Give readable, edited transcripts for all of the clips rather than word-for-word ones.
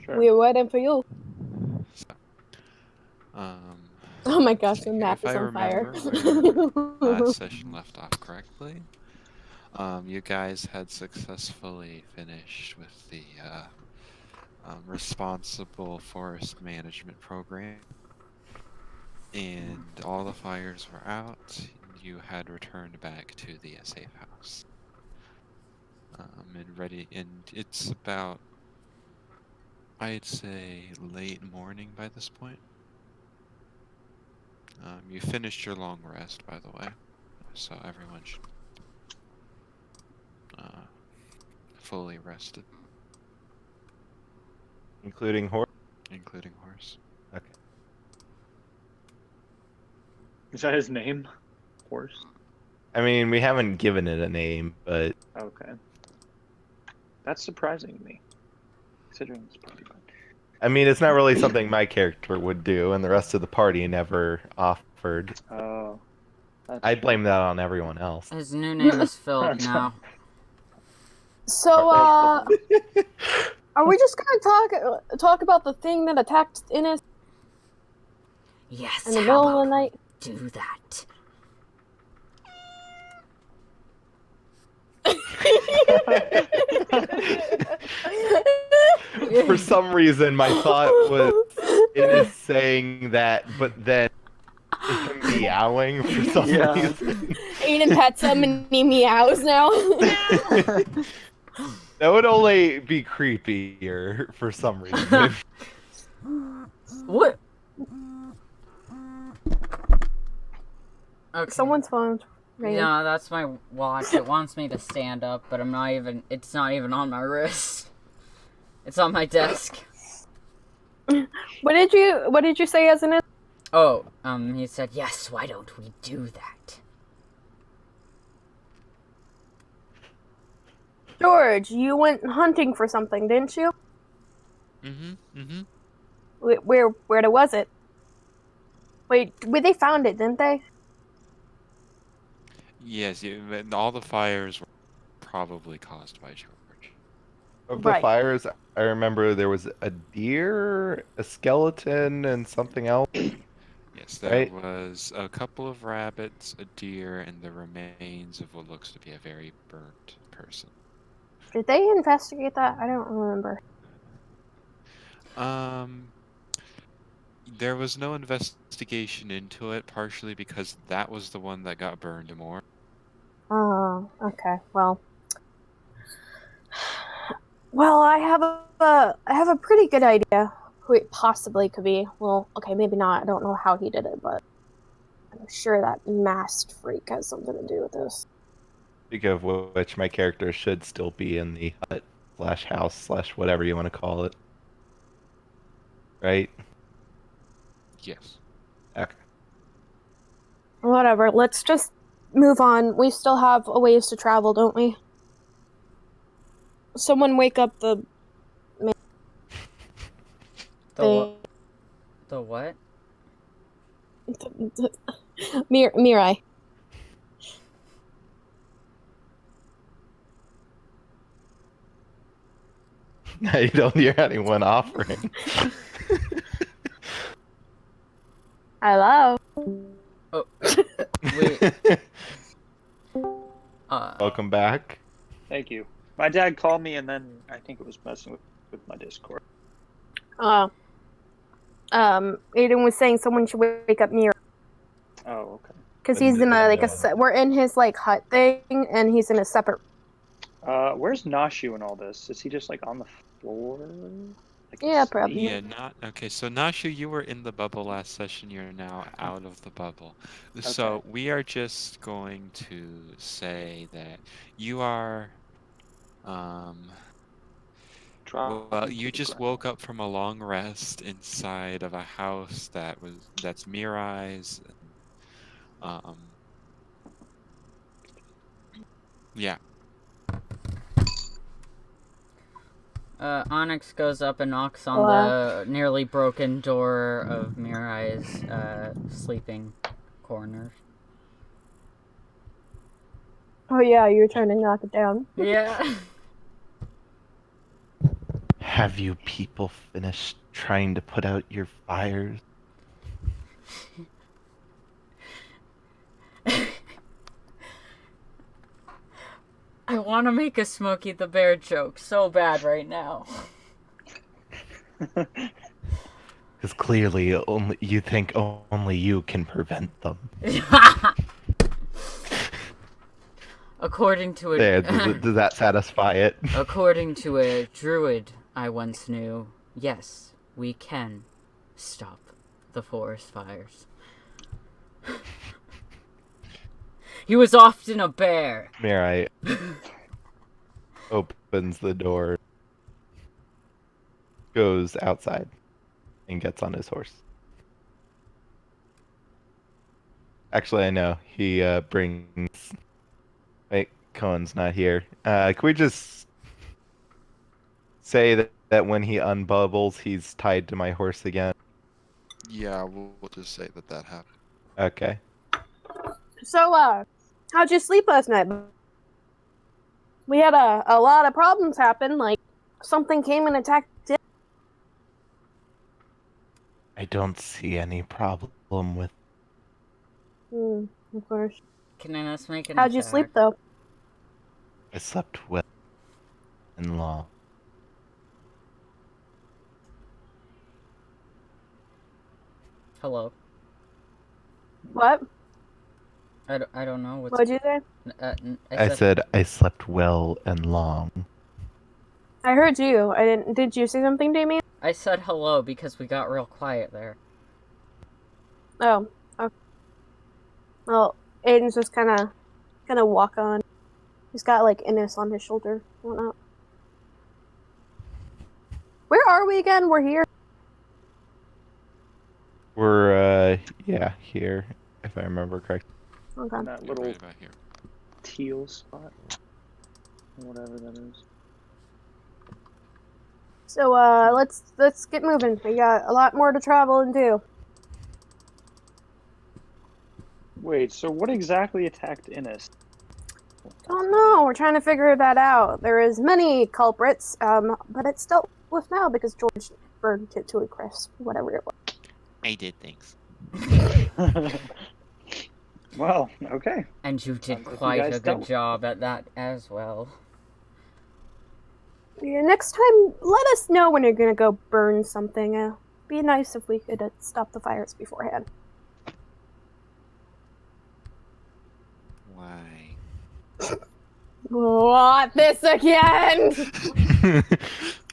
Sure. We're waiting for you. So, um, Oh my let's gosh, see the here. map If is I on fire. remember where last session left off correctly, you guys had successfully finished with the responsible forest management program, and all the fires were out. You had returned back to the safe house, and ready. And it's about, I'd say, late morning by this point. You finished your long rest, by the way, so everyone should fully rested, Including horse? including horse. Okay. Is that his name? Horse? I mean, we haven't given it a name, but Okay. That's surprising to me, considering it's pretty fun. I mean, it's not really something my character would do, and the rest of the party never offered. Oh. I blame that on everyone else. His new name is Phil now. So, are we just gonna talk about the thing that attacked Innis Yes, in the how middle of the about night? we do that? For some reason, my thought was it is saying that, but then him meowing for some reason. Aiden pets him and he meows now. That would only be creepier for some reason. What? Okay. Someone's phone. Ringing. Yeah, that's my watch. It wants me to stand up, but it's not even on my wrist. It's on my desk. What did you say as an? Oh, he said, yes, why don't we do that? George, you went hunting for something, didn't you? Where was it? Wait, they found it, didn't they? Yes, all the fires were probably caused by George. Of the Right. fires, I remember there was a deer, a skeleton, and something else. Yes, there Right. was a couple of rabbits, a deer, and the remains of what looks to be a very burnt person. Did they investigate that? I don't remember. There was no investigation into it, partially because that was the one that got burned more. Oh, okay. Well, I have a pretty good idea who it possibly could be. Well, okay, maybe not. I don't know how he did it, but I'm sure that masked freak has something to do with this. Speaking of which, my character should still be in the hut / house / whatever you want to call it. Right? Yes. Okay. Whatever. Let's just move on. We still have a ways to travel, don't we? Someone wake up the. The what? Mirai. You don't hear anyone offering. Hello. Oh, wait. Welcome back. Thank you. My dad called me, and then I think it was messing with my Discord. Aiden was saying someone should wake up Mirai. Oh, okay. Because he's in we're in his hut thing, and he's in a separate. Where's Gnoshu in all this? Is he just on the floor? Yeah, probably. Yeah, okay. So Gnoshu, you were in the bubble last session. You're now out of the bubble. Okay. So we are just going to say that you are, well, you just woke up from a long rest inside of a house that's Mirai's. Yeah. Onyx goes up and knocks on the nearly broken door of Mirai's sleeping corner. Oh yeah, you're trying to knock it down. Yeah. Have you people finished trying to put out your fires? I want to make a Smokey the Bear joke so bad right now. Because clearly you think only you can prevent them. According to a There, does that satisfy it? according to a druid I once knew, yes, we can stop the forest fires. He was often a bear. Mirai opens the door, goes outside, and gets on his horse. Actually, I know. He brings... Wait, Cohen's not here. Can we just say that when he unbubbles, he's tied to my horse again? Yeah, we'll just say that happened. Okay. So, how'd you sleep last night? We had a lot of problems happen, like something came and attacked it. I don't see any problem with... Of course. Can I just make an How'd you attack? sleep, though? I slept well and long. Hello. What? I don't know what's... What'd you say? I said I slept well and long. I heard you. I didn't. Did you say something, Damien? I said hello because we got real quiet there. Oh. Okay. Well, Aiden's just kind of walk on. He's got like Onyx on his shoulder, and whatnot. Where are we again? We're here. We're yeah, here, if I remember correctly. Okay. In that Yeah, little right about here. teal spot. Or whatever that is. So let's get moving. We got a lot more to travel and do. Wait, so what exactly attacked Innis? Oh no, we're trying to figure that out. There is many culprits, but it's dealt with now because George burned it to a crisp, whatever it was. I did things. Well, okay. And you did Sounds like you quite guys a good don't. job at that as well. Yeah, next time, let us know when you're gonna go burn something. Be nice if we could stop the fires beforehand. Why? What? This again?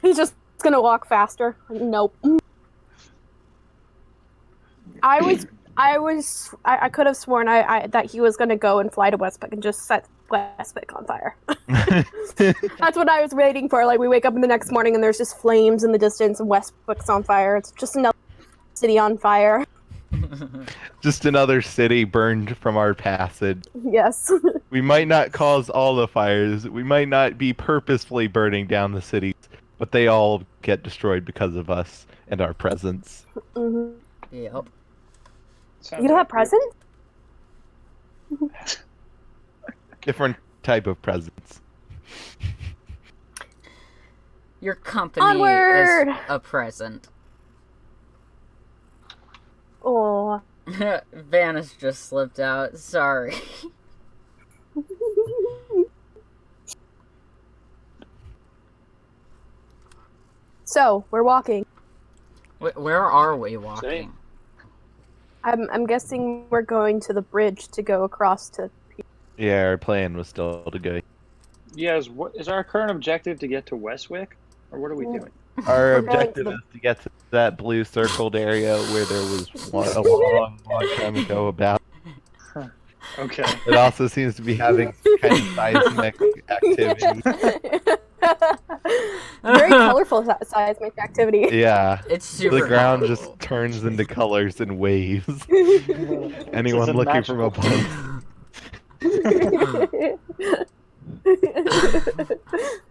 He's just gonna walk faster. Nope. I could have sworn that he was gonna go and fly to Westwick and just set Westwick on fire. That's what I was waiting for. Like, we wake up in the next morning and there's just flames in the distance and Westwick's on fire. It's just another city on fire. Just another city burned from our passage. Yes. We might not cause all the fires. We might not be purposefully burning down the cities, but they all get destroyed because of us and our presence. Mm-hmm. Yep. Sounds You have accurate. presents? Different type of presence. Your company Onward! is a present. Oh. Vanus just slipped out. Sorry. So, we're walking. Where are we walking? Same. I'm guessing we're going to the bridge to go across to... Yeah, our plan was still to go. Yeah, is our current objective to get to Westwick? Or what are we Yeah. doing? Our We're going to objective the- is to get to that blue circled area where there was one a long time ago about. Okay. It also seems to be having kind of seismic activity. Very colorful seismic activity. Yeah. It's super The ground colorful. just turns into colors and waves. Anyone It's a looking from magical above.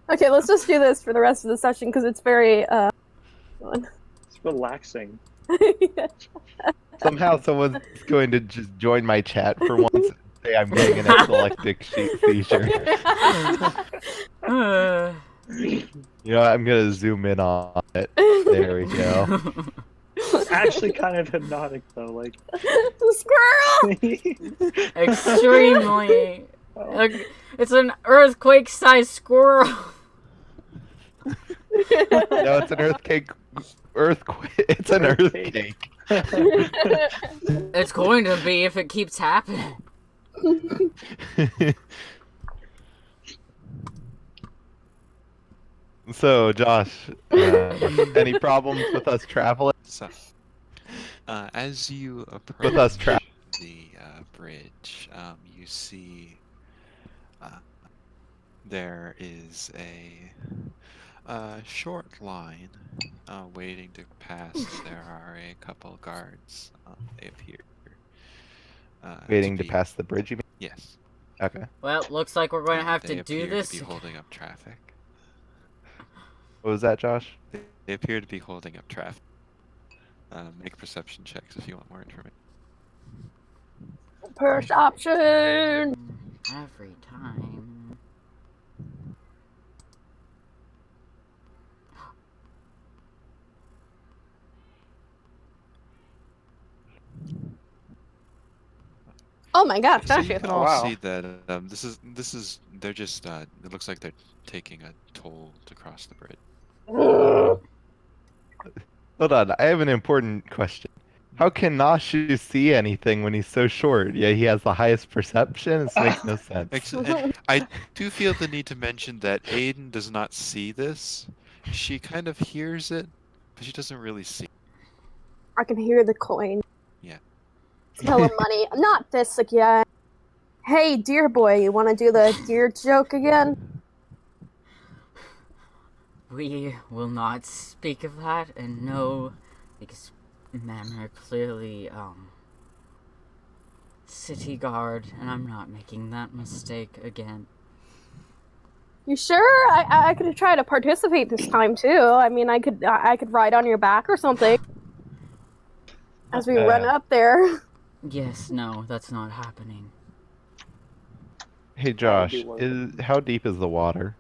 Okay, let's just do this for the rest of the session because it's very fun. It's relaxing. Somehow someone's going to just join my chat for once and say I'm getting an epileptic seizure. You know, I'm gonna zoom in on it. There we go. It's actually kind of hypnotic though. Like, Squirrel! Extremely. oh, It's an earthquake-sized squirrel. No, it's an earthquake. It's an Earthquake. earthquake. It's going to be if it keeps happening. So, Josh, any problems with us traveling? So, as you approach With us the bridge, you see there is a short line waiting to pass. There are a couple guards. They appear Waiting to pass the bridge, you mean? Yes. Okay. Well, looks like we're going to have They to do appear this. to be holding up traffic. What was that, Josh? They appear to be holding up traffic. Make perception checks if you want more information. Perception! Every time. Oh my gosh, So Gnoshu. you can Oh, all wow. see that this is they're just it looks like they're taking a toll to cross the bridge. Hold on, I have an important question. How can Gnoshu see anything when he's so short? Yeah, he has the highest perception? This makes no sense. And I do feel the need to mention that Aden does not see this. She kind of hears it, but she doesn't really see. I can hear the coin. Yeah. Tell him money. Not this again. Hey, dear boy, you want to do the deer joke again? We will not speak of that in no manner. Clearly, city guard, and I'm not making that mistake again. You sure? I could try to participate this time too. I mean, I could ride on your back or something as we run up there. Yes, no, that's not happening. Hey, That would Josh, be worth how deep is the water?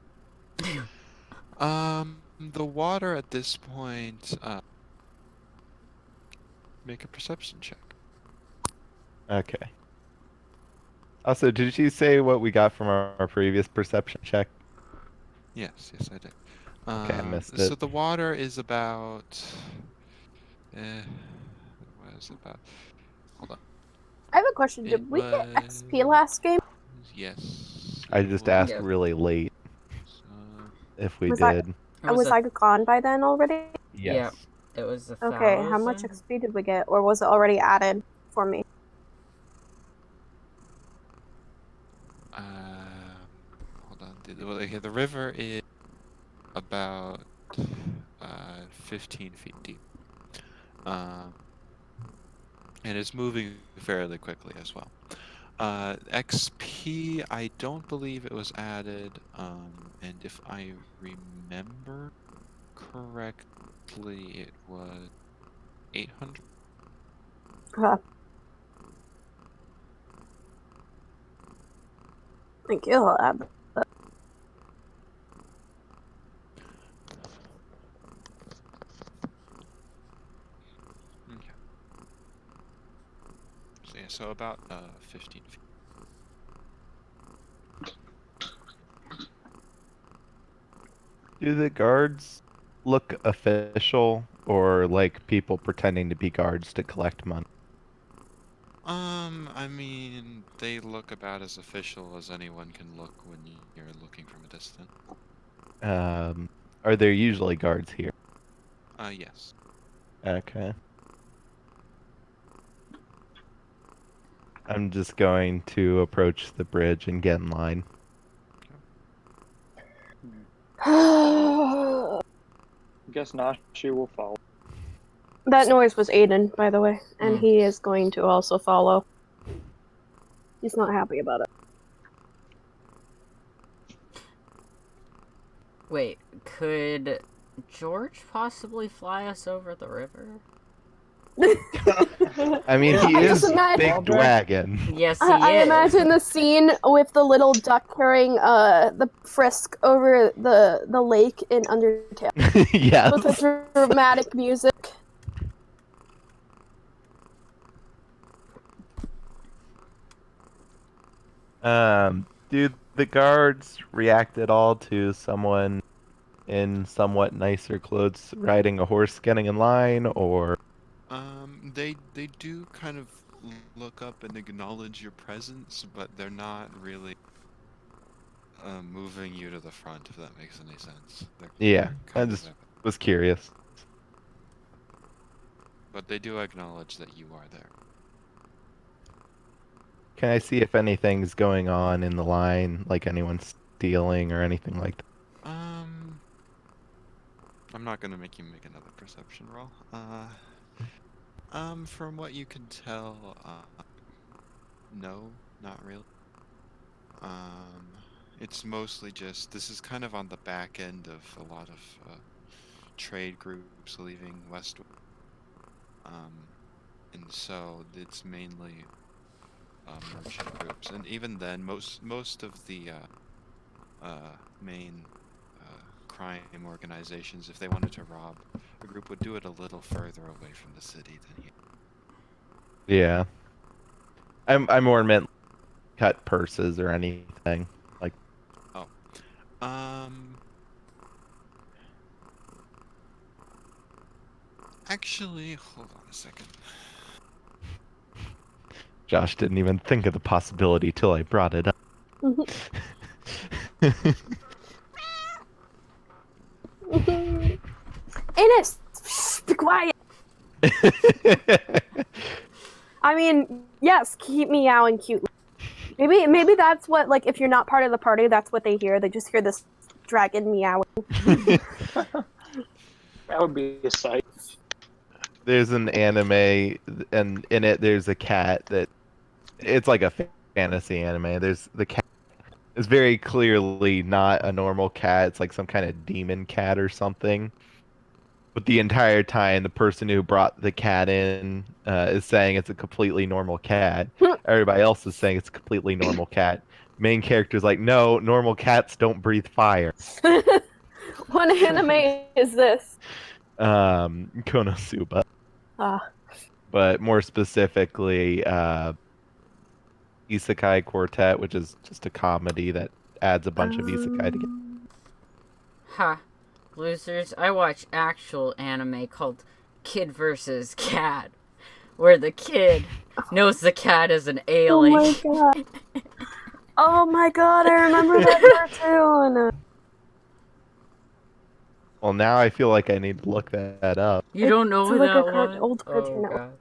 The water at this point. Make a perception check. Okay. Also, did you say what we got from our previous perception check? Yes, I did. Okay, I missed So it. the water is about. What is it about? Hold on. I have a question. Did It we get was- XP last game? Yes. I just asked Yeah. really late So, if we Was that- did. Was I gone by then already? Yes. It was a Okay, how much 1,000? XP did we get? Or was it already added for me? hold on. The river is about 15 feet deep. And it's moving fairly quickly as well. XP, I don't believe it was added. And if I remember correctly, it was 800. Thank you. I'll add that. Okay. So yeah, so about 15 feet. Do the guards look official or like people pretending to be guards to collect money? I mean, they look about as official as anyone can look when you're looking from a distance. Are there usually guards here? Yes. Okay. I'm just going to approach the bridge and get in line. I guess Gnoshu will follow. That noise was Aden, by the way, and he is going to also follow. He's not happy about it. Wait, could George possibly fly us over the river? I mean, he I just is imagine- big dragon. Yes, he I is. imagine the scene with the little duck carrying the frisk over the lake in Undertale Yes. with the dramatic music. Do the guards react at all to someone in somewhat nicer clothes riding a horse getting in line, or They do kind of look up and acknowledge your presence, but they're not really moving you to the front, if that makes any sense. yeah, I kind just of, was curious. but they do acknowledge that you are there. Can I see if anything's going on in the line, like anyone stealing or anything like that? I'm not gonna make you make another perception roll. From what you can tell, no, not really. It's mostly just, this is kind of on the back end of a lot of trade groups leaving westward. And so it's mainly merchant groups, and even then, most of the main crime organizations, if they wanted to rob a group, would do it a little further away from the city than here. Yeah, I more meant cut purses or anything like. Actually, hold on a second. Josh didn't even think of the possibility till I brought it up. Ines, be quiet. I mean, yes, keep meowing cute. Maybe that's what, like, if you're not part of the party, that's what they hear. They just hear this dragon meowing. That would be a sight. There's an anime, and in it there's a cat that it's like a fantasy anime. There's the cat is very clearly not a normal cat. It's like some kind of demon cat or something. But the entire time, the person who brought the cat in is saying it's a completely normal cat. Everybody else is saying it's a completely normal cat. Main character's like, no, normal cats don't breathe fire. What anime is this? Konosuba. But more specifically, Isekai Quartet, which is just a comedy that adds a bunch of isekai together. Ha. Losers, I watch actual anime called Kid vs. Cat, where the kid knows the cat is an alien. Oh my god. Oh my god, I remember that cartoon. Well, now I feel like I need to look that up. You don't know It's like that a one? old cartoon. Oh god.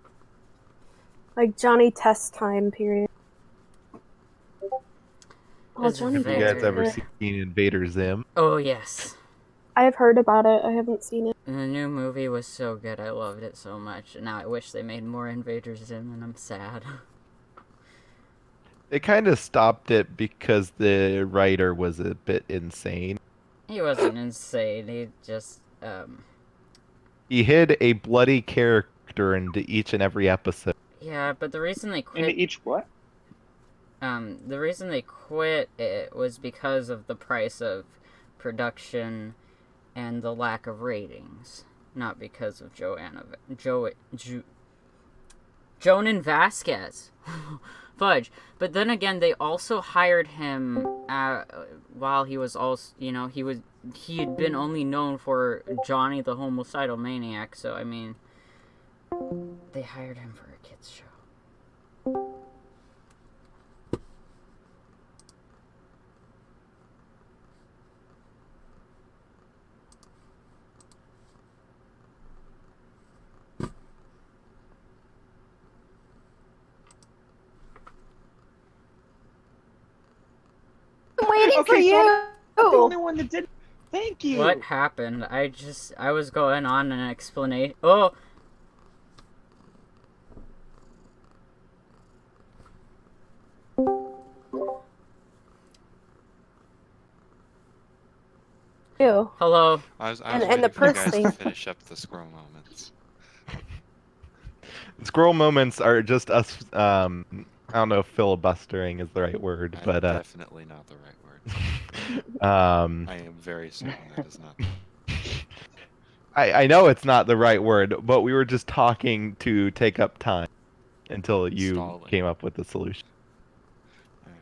Like Johnny Test time period. Oh, It's Johnny Have you very- guys ever seen Invader Zim? Oh yes. I have heard about it. I haven't seen it. And the new movie was so good. I loved it so much. And now I wish they made more Invader Zim, and I'm sad. They kind of stopped it because the writer was a bit insane. He wasn't insane. He just, He hid a bloody character into each and every episode. Yeah, but the reason they Into quit... each what? The reason they quit it was because of the price of production and the lack of ratings. Not because of Jonan Vasquez. Fudge. But then again, they also hired him while he was also, he had been only known for Johnny the Homicidal Maniac, so I mean, they hired him for a kids show. I'm waiting for Okay, so you. I'm the only one that did. Thank you. What happened? I was going on an explanation. Oh! Ew. Hello. I was And waiting the for you purse guys thing. to finish up the scroll moments. Scroll moments are just us. I don't know if filibustering is the right word, but Definitely not the right word. um, I am very certain that is not. I know it's not the right word, but we were just talking to take up time until you Stalling. came up with the solution. Alright.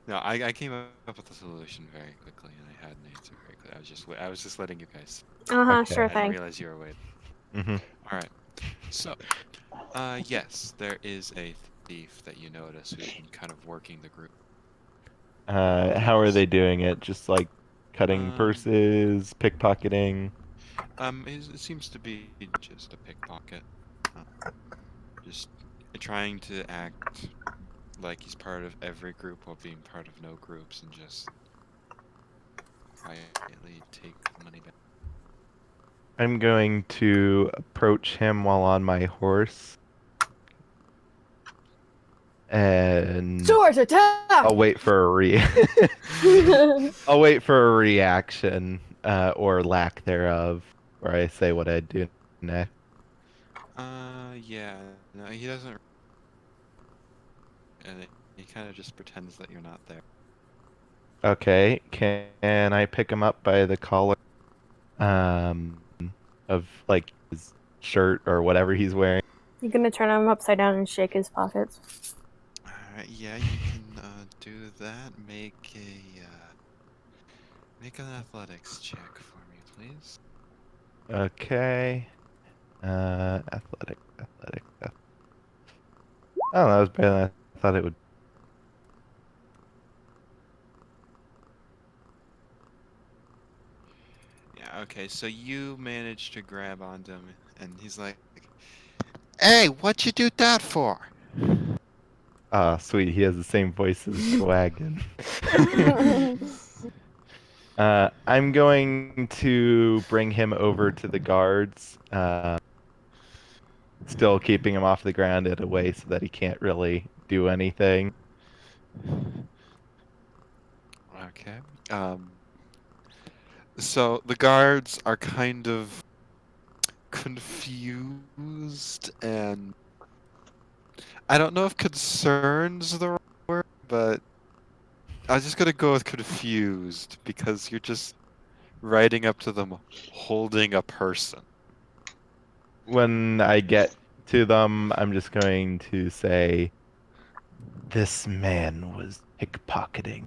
No, I came up with a solution very quickly, and I had an answer very quickly. I was just letting you guys. Okay. Sure I didn't thing. realize you were waiting. Mm-hmm. All right. So, yes, there is a thief that you notice who's been kind of working the group. How are they doing it? Just like cutting Um, purses, pickpocketing. It seems to be just a pickpocket. Just trying to act like he's part of every group while being part of no groups and just quietly take the money back. I'm going to approach him while on my horse. And Sword attack! I'll wait for a I'll wait for a reaction, or lack thereof, where I say what I'd do next. Yeah, no, he doesn't. And he kind of just pretends that you're not there. Okay, can I pick him up by the collar, of like his shirt or whatever he's wearing? You're gonna turn him upside down and shake his pockets. Alright, yeah, you can do that. Make an athletics check for me, please. Okay. Athletic. Oh, that was better than I thought it would. Yeah, okay, so you managed to grab onto him, and he's like, "Hey, what'd you do that for?" Ah, sweet. He has the same voice as the wagon. I'm going to bring him over to the guards, still keeping him off the ground in a way so that he can't really do anything. Okay. So the guards are kind of confused, and I don't know if concerned's the right word, but I'm just gonna go with confused because you're just riding up to them holding a person. When I get to them, I'm just going to say, "This man was pickpocketing."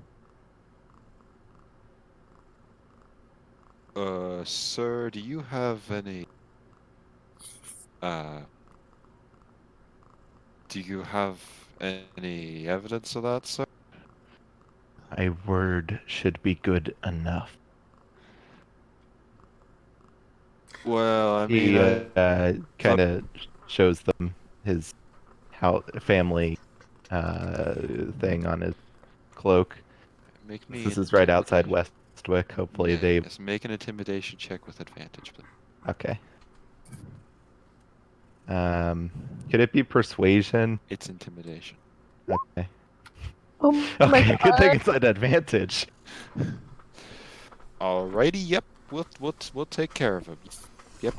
Sir, do you have any do you have any evidence of that, sir? My word should be good enough. Well, I He mean, kind of shows them his family thing on his cloak. make me This an is right outside intimidation. Westwick. Hopefully they... Yes, make an intimidation check with advantage, please. Okay. Could it be persuasion? It's intimidation. Okay. Oh my Okay, good thing god. it's an advantage. Alrighty, yep. We'll take care of him. Yep.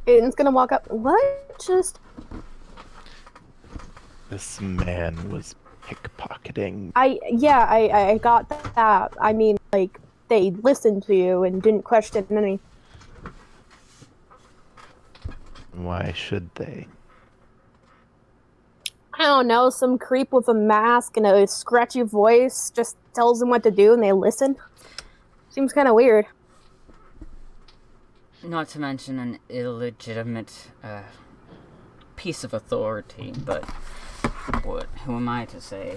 Aiden's gonna walk up. What? Just. This man was pickpocketing. I got that. I mean, like, they listened to you and didn't question any. Why should they? I don't know, some creep with a mask and a scratchy voice just tells them what to do and they listen. Seems kind of weird. Not to mention an illegitimate piece of authority, but who am I to say?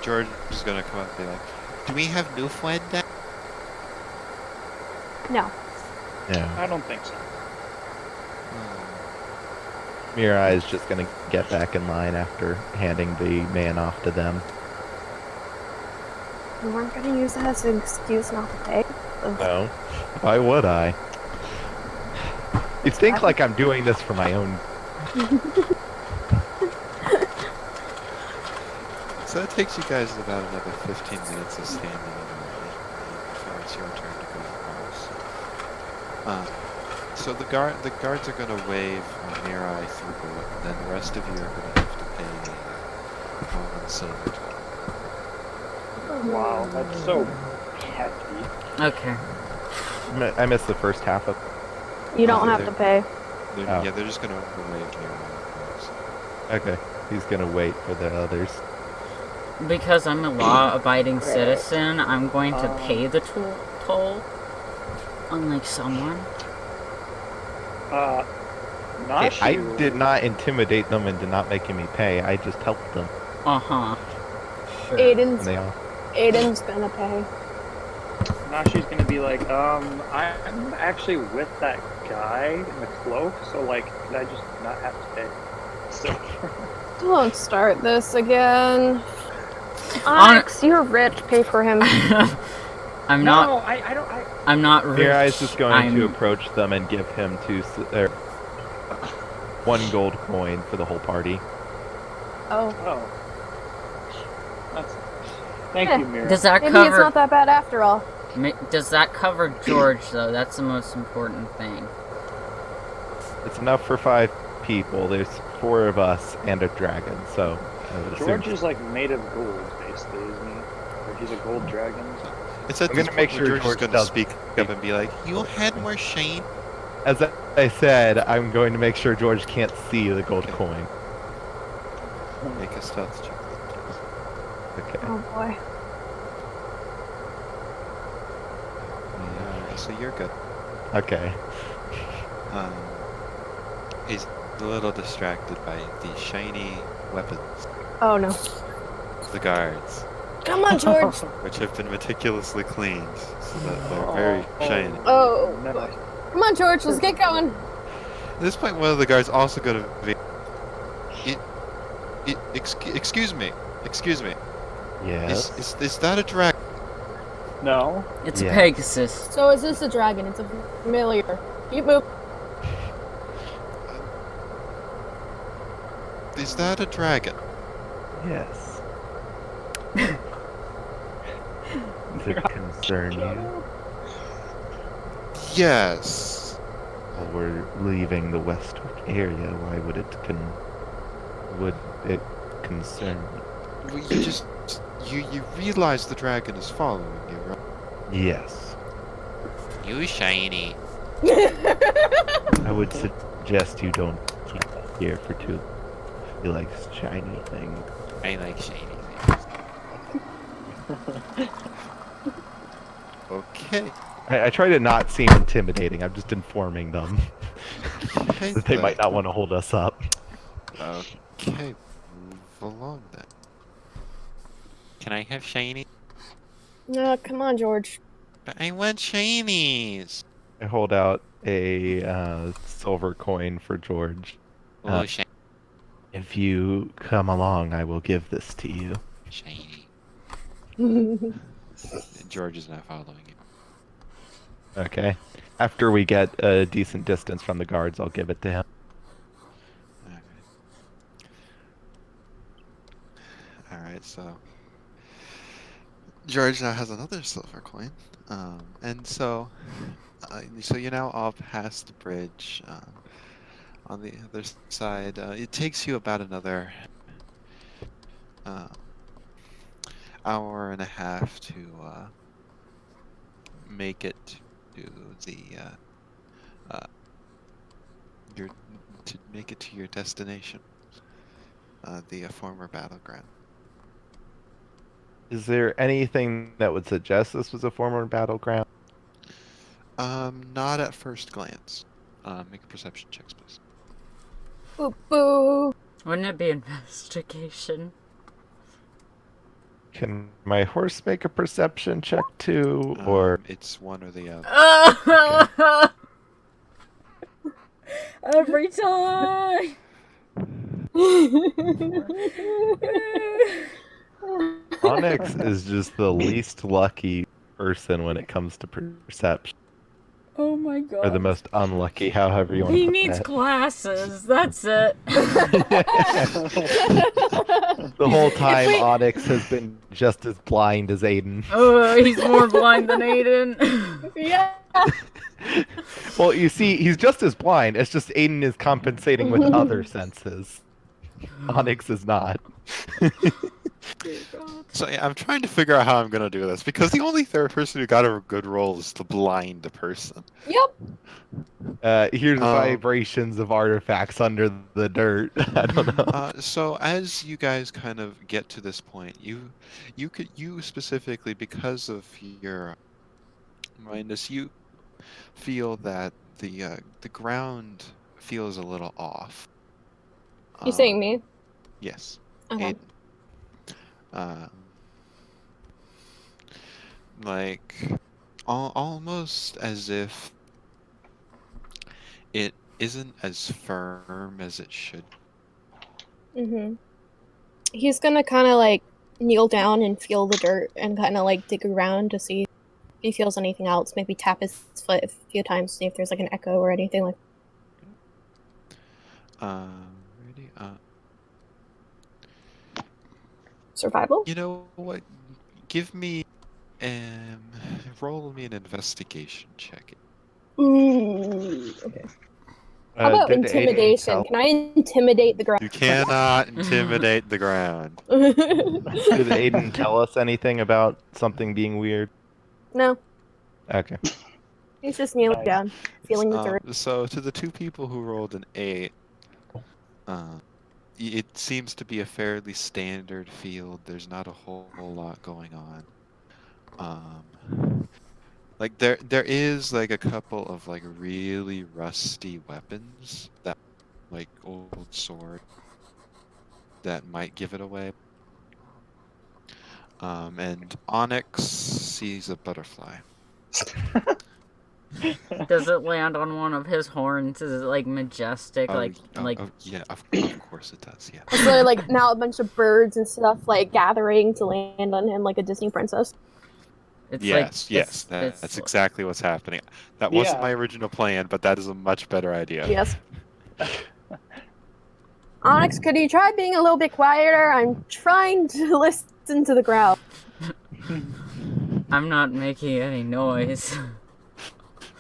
George is gonna come up and be like, "Do we have new friend then?" No. No. I don't think so. Mirai is just gonna get back in line after handing the man off to them. You weren't gonna use that as an excuse not to pay? No. Why would I? You think like I'm doing this for my own... It's So that takes you guys about another 15 minutes of standing before it's your turn to go across. So the guards are gonna wave Mirai through, and then the rest of you are gonna have to pay 1 silver total. Wow, that's so hefty. Okay. I missed the first half of. You don't Oh, have to pay. Yeah, they're just gonna wave Mirai across. Okay, he's gonna wait for the others. Because I'm a law-abiding citizen, I'm going to pay the toll. Unlike someone. Gnoshu. I did not intimidate them and did not make me pay. I just helped them. Uh-huh. Sure. Aiden's And they all. Aiden's gonna pay. Gnoshu's gonna be like, I'm actually with that guy in the cloak, so like, could I just not have to pay? So. Don't start this again. Onyx, you're rich. Pay for him. I'm No, not. I don't. I'm not rich. Mirai is just going to I'm- approach them and give him 1 gold coin for the whole party. Oh, Oh. That's. Thank Yeah. you, Mira. Does that maybe it's cover? not that bad after all. Does that cover George though? That's the most important thing. It's enough for 5 people. There's 4 of us and a dragon, so I would assume. George is like made of gold, basically, isn't he? Or he's a gold dragon. It's at I'm this gonna make point where sure George is George gonna does- speak up and be like, "You had more shame." As I said, I'm going to make sure George can't see the gold coin. Make a stealth check. Okay. Oh boy. Yeah, so you're good. Okay. He's a little distracted by the shiny weapons Oh no. of the guards, Come on, George. which have been meticulously cleaned, so that they're very shiny. Oh, no. boy. Come on, George. Let's get going. At this point, one of the guards also going to be. Excuse me. Yes. Is that a dragon? No. It's Yeah. a Pegasus. So is this a dragon? It's a familiar. Keep moving. Is that a dragon? Yes. Does it concern you? Yes. Well, we're leaving the Westwick area. Why would it concern you? Well, you realize the dragon is following you, right? Yes. You shiny. I would suggest you don't keep it here for too. He likes shiny things. I like shiny things. Okay. I try to not seem intimidating. I'm just informing them Okay, that they might not want to hold us up. Okay, move along then. Can I have shiny? No, come on, George. But I want shinies. I hold out a silver coin for George. Oh, shiny. If you come along, I will give this to you. Shiny. George is not following you. Okay. After we get a decent distance from the guards, I'll give it to him. Alright, so George now has another silver coin, and so you're now all past the bridge. On the other side, it takes you about another hour and a half to make it to your destination, the former battleground. Is there anything that would suggest this was a former battleground? Not at first glance. Make a perception checks, please. Boo boo. Wouldn't it be investigation? Can my horse make a perception check too, or It's one or the other. Every time. Onyx is just the least lucky person when it comes to perception. Oh Oh my god. Or the most unlucky, however you want to He put needs that. glasses. That's it. The whole time, we- Onyx has been just as blind as Aden. Oh, he's more blind than Aden. Yeah. Well, you see, he's just as blind. It's just Aden is compensating with other senses. Onyx is not. So yeah, I'm trying to figure out how I'm gonna do this because the only third person who got a good roll is the blind person. Yep. Here's Um, vibrations of artifacts under the dirt. I don't know. So as you guys kind of get to this point, you specifically, because of your blindness, you feel that the ground feels a little off. You saying me? Yes. Okay. Aiden. Like almost as if it isn't as firm as it should. He's gonna kind of like kneel down and feel the dirt and kind of like dig around to see if he feels anything else. Maybe tap his foot a few times, see if there's like an echo or anything like. Ready? Survival? You know what? Give me roll me an investigation check. Okay. How about Did Aiden intimidation? tell- Can I intimidate the ground? You cannot intimidate the ground. Did Aiden tell us anything about something being weird? No, Okay. he's just kneeling Nice. down, feeling the dirt. So to the two people who rolled an 8, it seems to be a fairly standard field. There's not a whole lot going on. Like there is like a couple of like really rusty weapons that like old sword that might give it away. And Onyx sees a butterfly. Does it land on one of his horns? Is it like majestic? Yeah, of course it does. Yeah. So like now a bunch of birds and stuff like gathering to land on him like a Disney princess. It's Yes, like, yes, that's exactly what's happening. That wasn't my original plan, but that is a much better idea. Yes. Onyx, could you try being a little bit quieter? I'm trying to listen to the crowd. I'm not making any noise.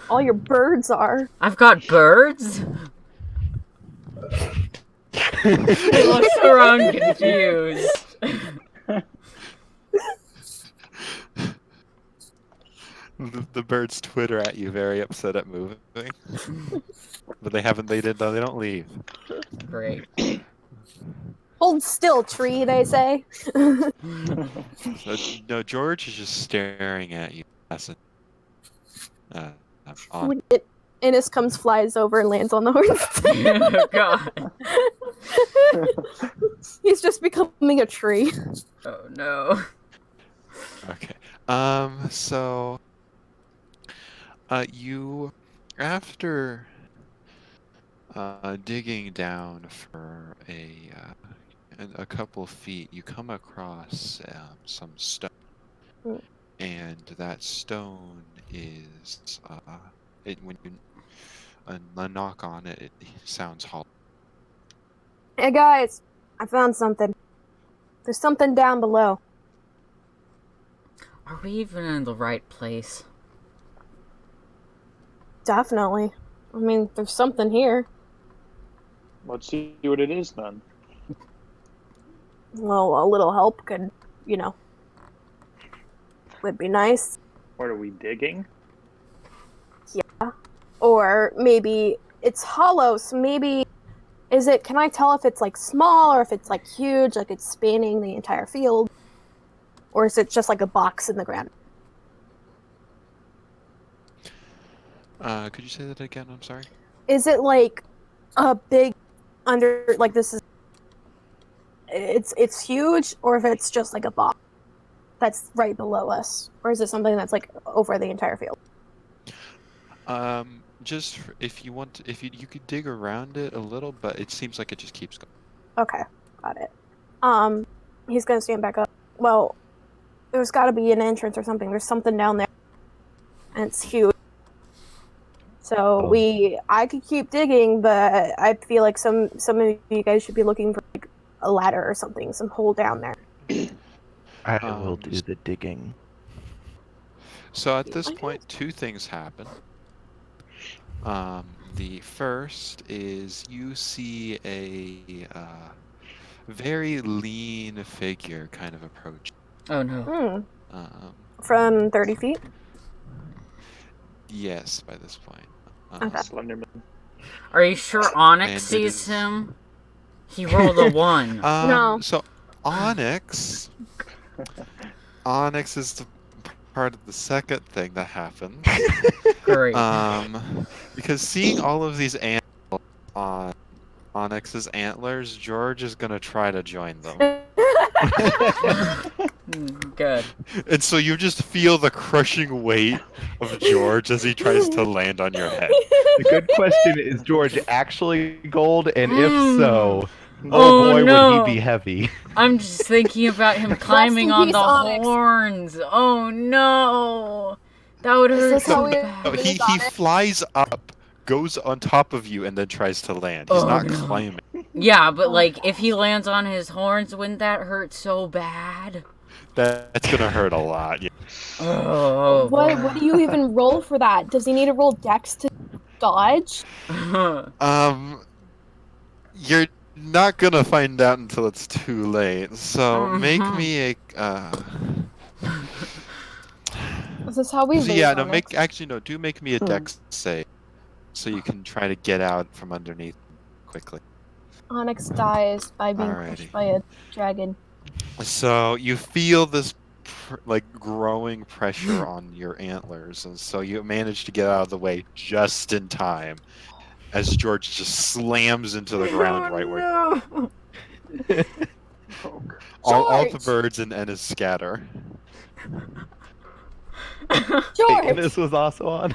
All your birds are. I've got birds? He looks around confused. The birds twitter at you, very upset at moving, but they don't leave. Great. Hold still, tree, they say. So, no, George is just staring at you. When Innis comes, flies over, and lands on the horse. Oh god. He's just becoming a tree. Oh no. Okay. So, you, after digging down for a couple feet, you come across some stone, and that stone is when you knock on it, it sounds hollow. Hey guys, I found something. There's something down below. Are we even in the right place? Definitely. I mean, there's something here. Let's see what it is then. Well, a little help could, would be nice. What are we digging? Or maybe it's hollow, so maybe can I tell if it's like small or if it's like huge, like it's spanning the entire field? Or is it just like a box in the ground? Could you say that again? I'm sorry. Is it like a big like this is it's huge, or if it's just like a box that's right below us? Or is it something that's like over the entire field? Just if you want, if you could dig around it a little, but it seems like it just keeps going. Okay, got it. He's gonna stand back up. Well, there's got to be an entrance or something. There's something down there, and it's huge. So I could keep digging, but I feel like some of you guys should be looking for like a ladder or something, some hole down there. I will do the digging. So at this point, two things happen. The first is you see a very lean figure kind of approach. Oh no. From 30 feet? Yes, by this point. Okay. Slenderman. Are you sure Onyx And it sees is- him? He rolled a 1. No. So Onyx is the part of the second thing that happens. Great. Because seeing all of these antlers on Onyx's antlers, George is gonna try to join them. Good. And so you just feel the crushing weight of George as he tries to land on your head. The good question is, George actually gold? And if so, Oh, oh boy, no. would he be heavy. I'm just thinking about him climbing on peace, the Onyx. horns. Oh no. That would hurt this so how we- bad. No, he flies up, goes on top of you, and then tries to land. He's Oh, not no. climbing. Yeah, but like if he lands on his horns, wouldn't that hurt so bad? That's gonna hurt a lot. Yeah. Oh. What do you even roll for that? Does he need to roll dex to dodge? You're not gonna find out until it's too late. So make me a. Is this how we So lose, yeah, no, Onyx? do make me a dex save, so you can try to get out from underneath quickly. Onyx dies by being Alrighty. pushed by a dragon. So you feel this growing pressure on your antlers, and so you manage to get out of the way just in time, as George just slams into the ground right where all the George! birds and Ennis scatter. George! This was also on.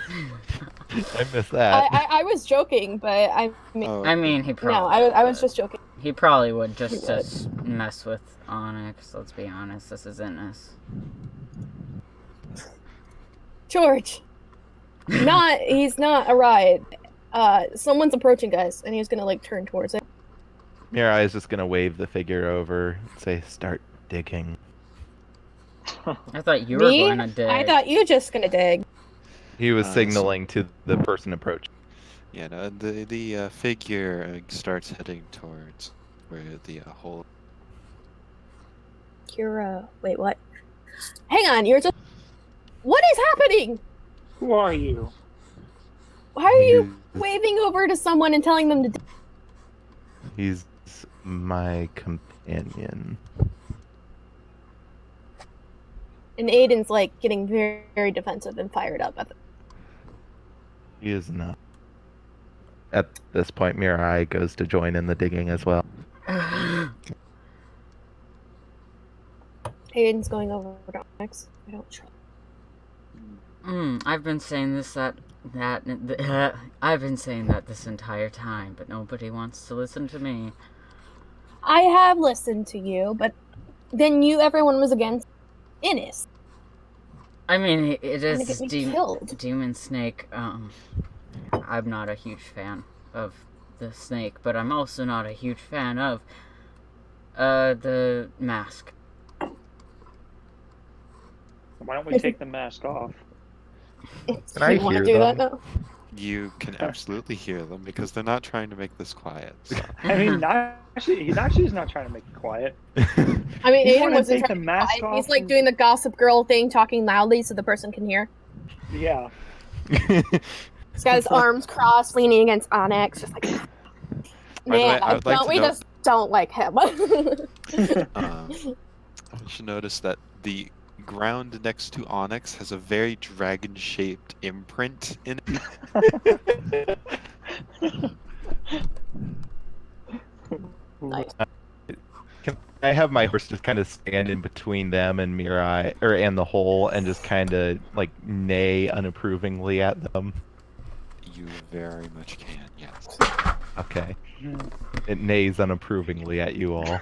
I missed that. I was joking, but I mean, Oh, I mean, he no, probably I was just joking. he probably would just He would. to mess with Onyx. Let's be honest, this isn't us. George! He's not a riot. Someone's approaching, guys, and he's gonna, like, turn towards it. Mirai is just gonna wave the figure over and say, "Start digging." I thought you were Me? going to dig. I thought you were just gonna dig. He was so- signaling to the person approaching. Yeah, no, the figure starts heading towards where the hole. You're, wait, what? Hang on, you're just... What is happening? Who are you? Why are you waving over to someone and telling them to dig? He's my companion. And Aden's, like, getting very, very defensive and fired up. He is not. At this point, Mirai goes to join in the digging as well. Aden's going over to Onyx. I don't trust. I've been saying this I've been saying that this entire time, but nobody wants to listen to me. I have listened to you, but then everyone was against Innis. I mean, it Gonna is get me killed. Demon Snake. I'm not a huge fan of the snake, but I'm also not a huge fan of the mask. Why don't we take the mask off? Can I You want to hear do that them? now? You can absolutely hear them because they're not trying to make this quiet. So. I mean, Nashi's not trying to make it quiet. I mean, You Aden wanna wasn't take trying the to mask lie. He's off like and- doing the gossip girl thing, talking loudly so the person can hear. Yeah. He's got his arms crossed, leaning against Onyx, just like. way, Man, I would like to we note- just don't like him. You should notice that the ground next to Onyx has a very dragon-shaped imprint in it. Nice. Can I have my horse just kind of stand in between them and Mirai, and the hole, and just kind of like neigh unapprovingly at them? You very much can, yes. Okay. It neighs unapprovingly at you all.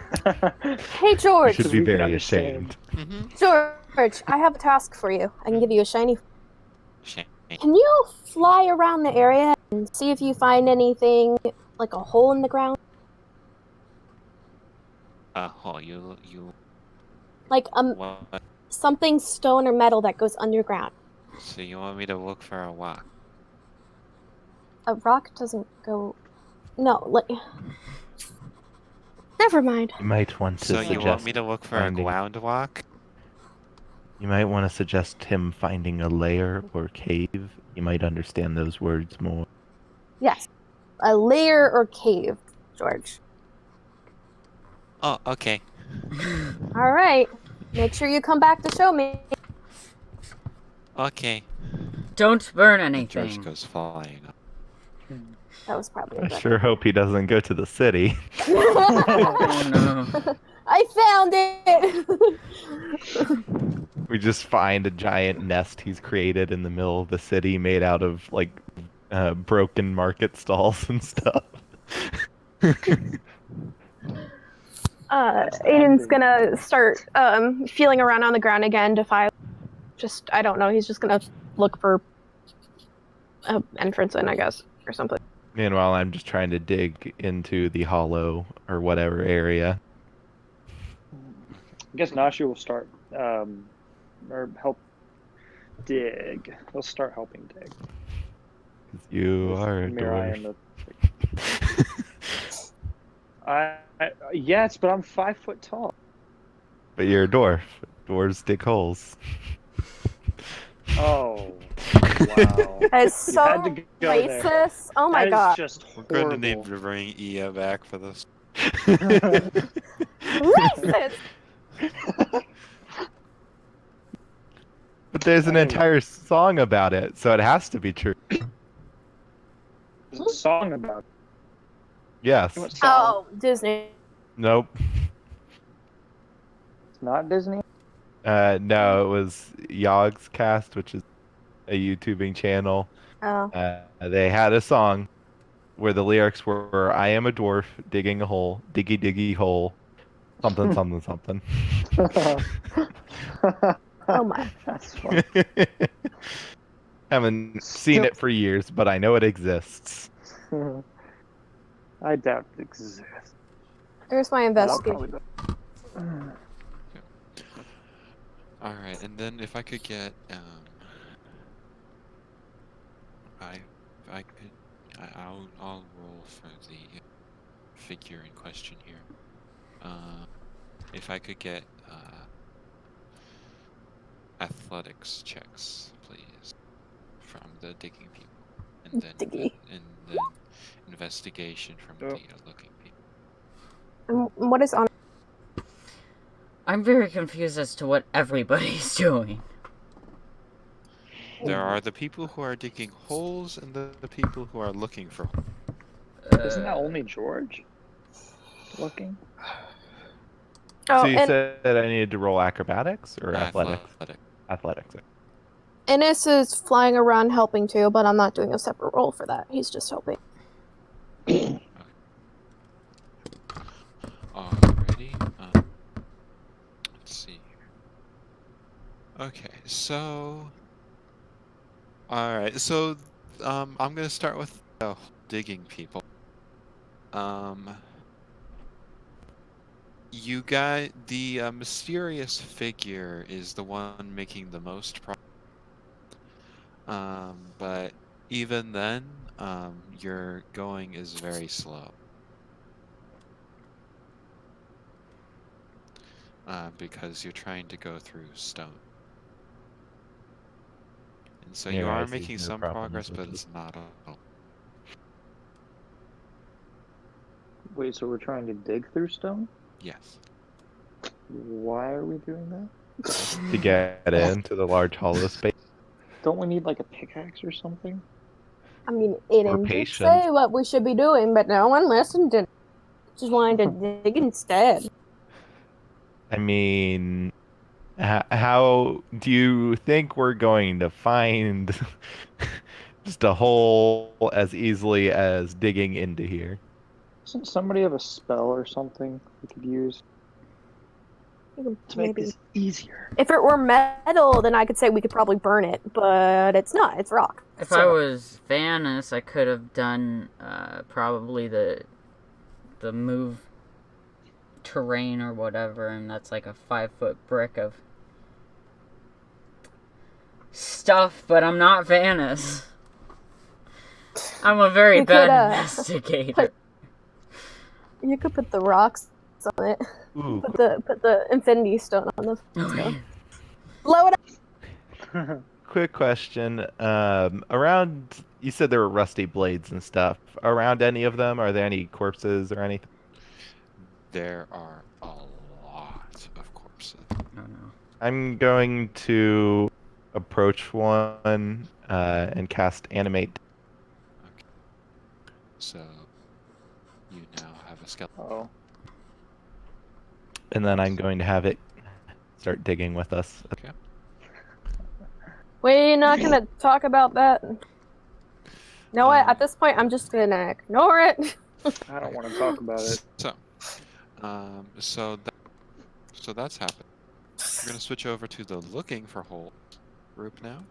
Hey, You George. should be we can very understand. ashamed. George, I have a task for you. I can give you a shiny. Shame. Can you fly around the area and see if you find anything like a hole in the ground? You Like what? something stone or metal that goes underground. So you want me to look for a rock? A rock doesn't go. No, like. Never mind. You might want to So suggest you want me to look for finding. a ground rock? You might want to suggest him finding a lair or cave. You might understand those words more. Yes. A lair or cave, George. Oh, okay. All right. Make sure you come back to show me. Okay. Don't burn And George anything. goes flying up. That was probably a I good sure hope he doesn't go to the city. Oh no. I found it! We just find a giant nest he's created in the middle of the city made out of, like, broken market stalls and stuff. Aiden's gonna start feeling around on the ground again to find. I don't know, he's just gonna look for an entrance in, I guess, or something. Meanwhile, I'm just trying to dig into the hollow or whatever area. I guess Gnoshu will start or help dig. He'll start helping dig. 'Cause you With are a Mirai dwarf. and yes, but I'm 5 foot tall. But you're a dwarf. Dwarves dig holes. Oh, wow. That is You so had to go there. racist. Oh my That god. is just We're horrible. going to need to bring Ia back for this. Racist! But there's an Anyway. entire song about it, so it has to be true. There's a song about it. Yes. What song? Oh, Disney. Nope. It's not Disney? No, it was Yogg's Cast, which is a YouTubing channel. Oh. They had a song where the lyrics were, I am a dwarf digging a hole, diggy diggy hole, something something something. Oh my. That's funny. Haven't seen it for years, but I know it exists. I doubt it exists. There's my I'll investigation. probably Alright, and then if I could get, I'll roll for the figure in question here. If I could get, athletics checks, please, from the digging people, and then Diggy. and then investigation from the looking people. And what is on? I'm very confused as to what everybody's doing. There are the people who are digging holes and the people who are looking for holes. Isn't that only George looking? Oh, So you and said I needed to roll acrobatics or athletics? Athletic. Athletics. Ennis is flying around helping too, but I'm not doing a separate roll for that. He's just helping. Alrighty. Let's see here. Okay, so. Alright, so I'm gonna start with digging people. You got the mysterious figure is the one making the most progress. But even then, your going is very slow. Because you're trying to go through stone. And so you Yeah, I are see. making No some problems progress, with but it. it's not all. Wait, so we're trying to dig through stone? Yes. Why are we doing that? To get into the large hollow space. Don't we need like a pickaxe or something? I mean, Aiden did patience. say what we should be doing, but no one listened and just wanted to dig instead. I mean, how do you think we're going to find just a hole as easily as digging into here? Doesn't somebody have a spell or something we could use? To make this easier. If it were metal, then I could say we could probably burn it, but it's not. It's rock. If I was Vanis, I could have done probably the move terrain or whatever, and that's like a 5-foot brick of stuff, but I'm not Vanis. I'm a very bad investigator. You could put the rocks on it. Ooh. Put the infinity stone on the stone. Blow it up. Quick question. Around, you said there were rusty blades and stuff. Around any of them, are there any corpses or anything? There are a lot of corpses. Oh no. I'm going to approach one and cast animate. Okay. So you now have a skeleton. Oh. And then I'm going to have it start digging with us. Okay. We're not gonna talk about that. No, what? At this point, I'm just gonna ignore it. I don't want to talk about it. So that's happened. We're gonna switch over to the looking for holes group now.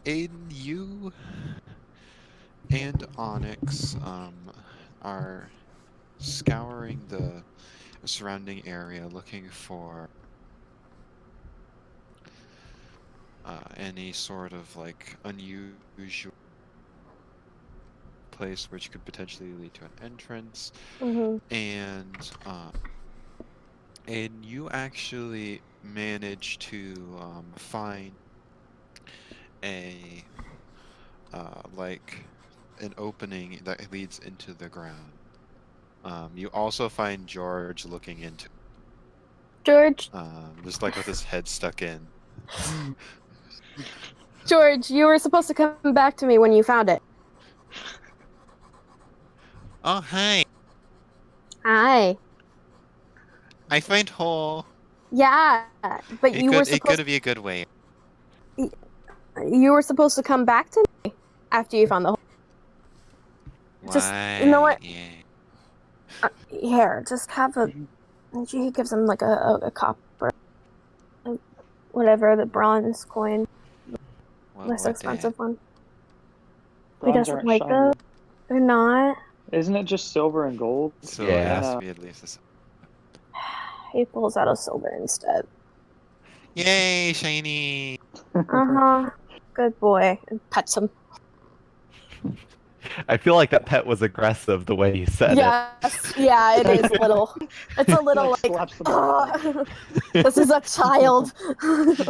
Aden, you and Onyx are scouring the surrounding area looking for any sort of like unusual place which could potentially lead to an entrance. And you actually managed to find a like an opening that leads into the ground. You also find George looking into George, just like with his head stuck in. George, you were supposed to come back to me when you found it. Oh, hi. Hi. I find hole. Yeah, but It you were could supposed be a good way. you were supposed to come back to me after you found the hole. Just, you know what? Yeah. Here, just have a. He gives him like a copper, whatever, the bronze coin, less expensive one. He Bronze doesn't aren't like shiny. those. They're not. Isn't it just silver and gold? So Yeah. it has to be at least this. He pulls out a silver instead. Yay, shiny. Good boy. And pets him. I feel like that pet was aggressive the way you said Yes, yeah, it is a little. It's a little like, slaps the ball. this is a child. it.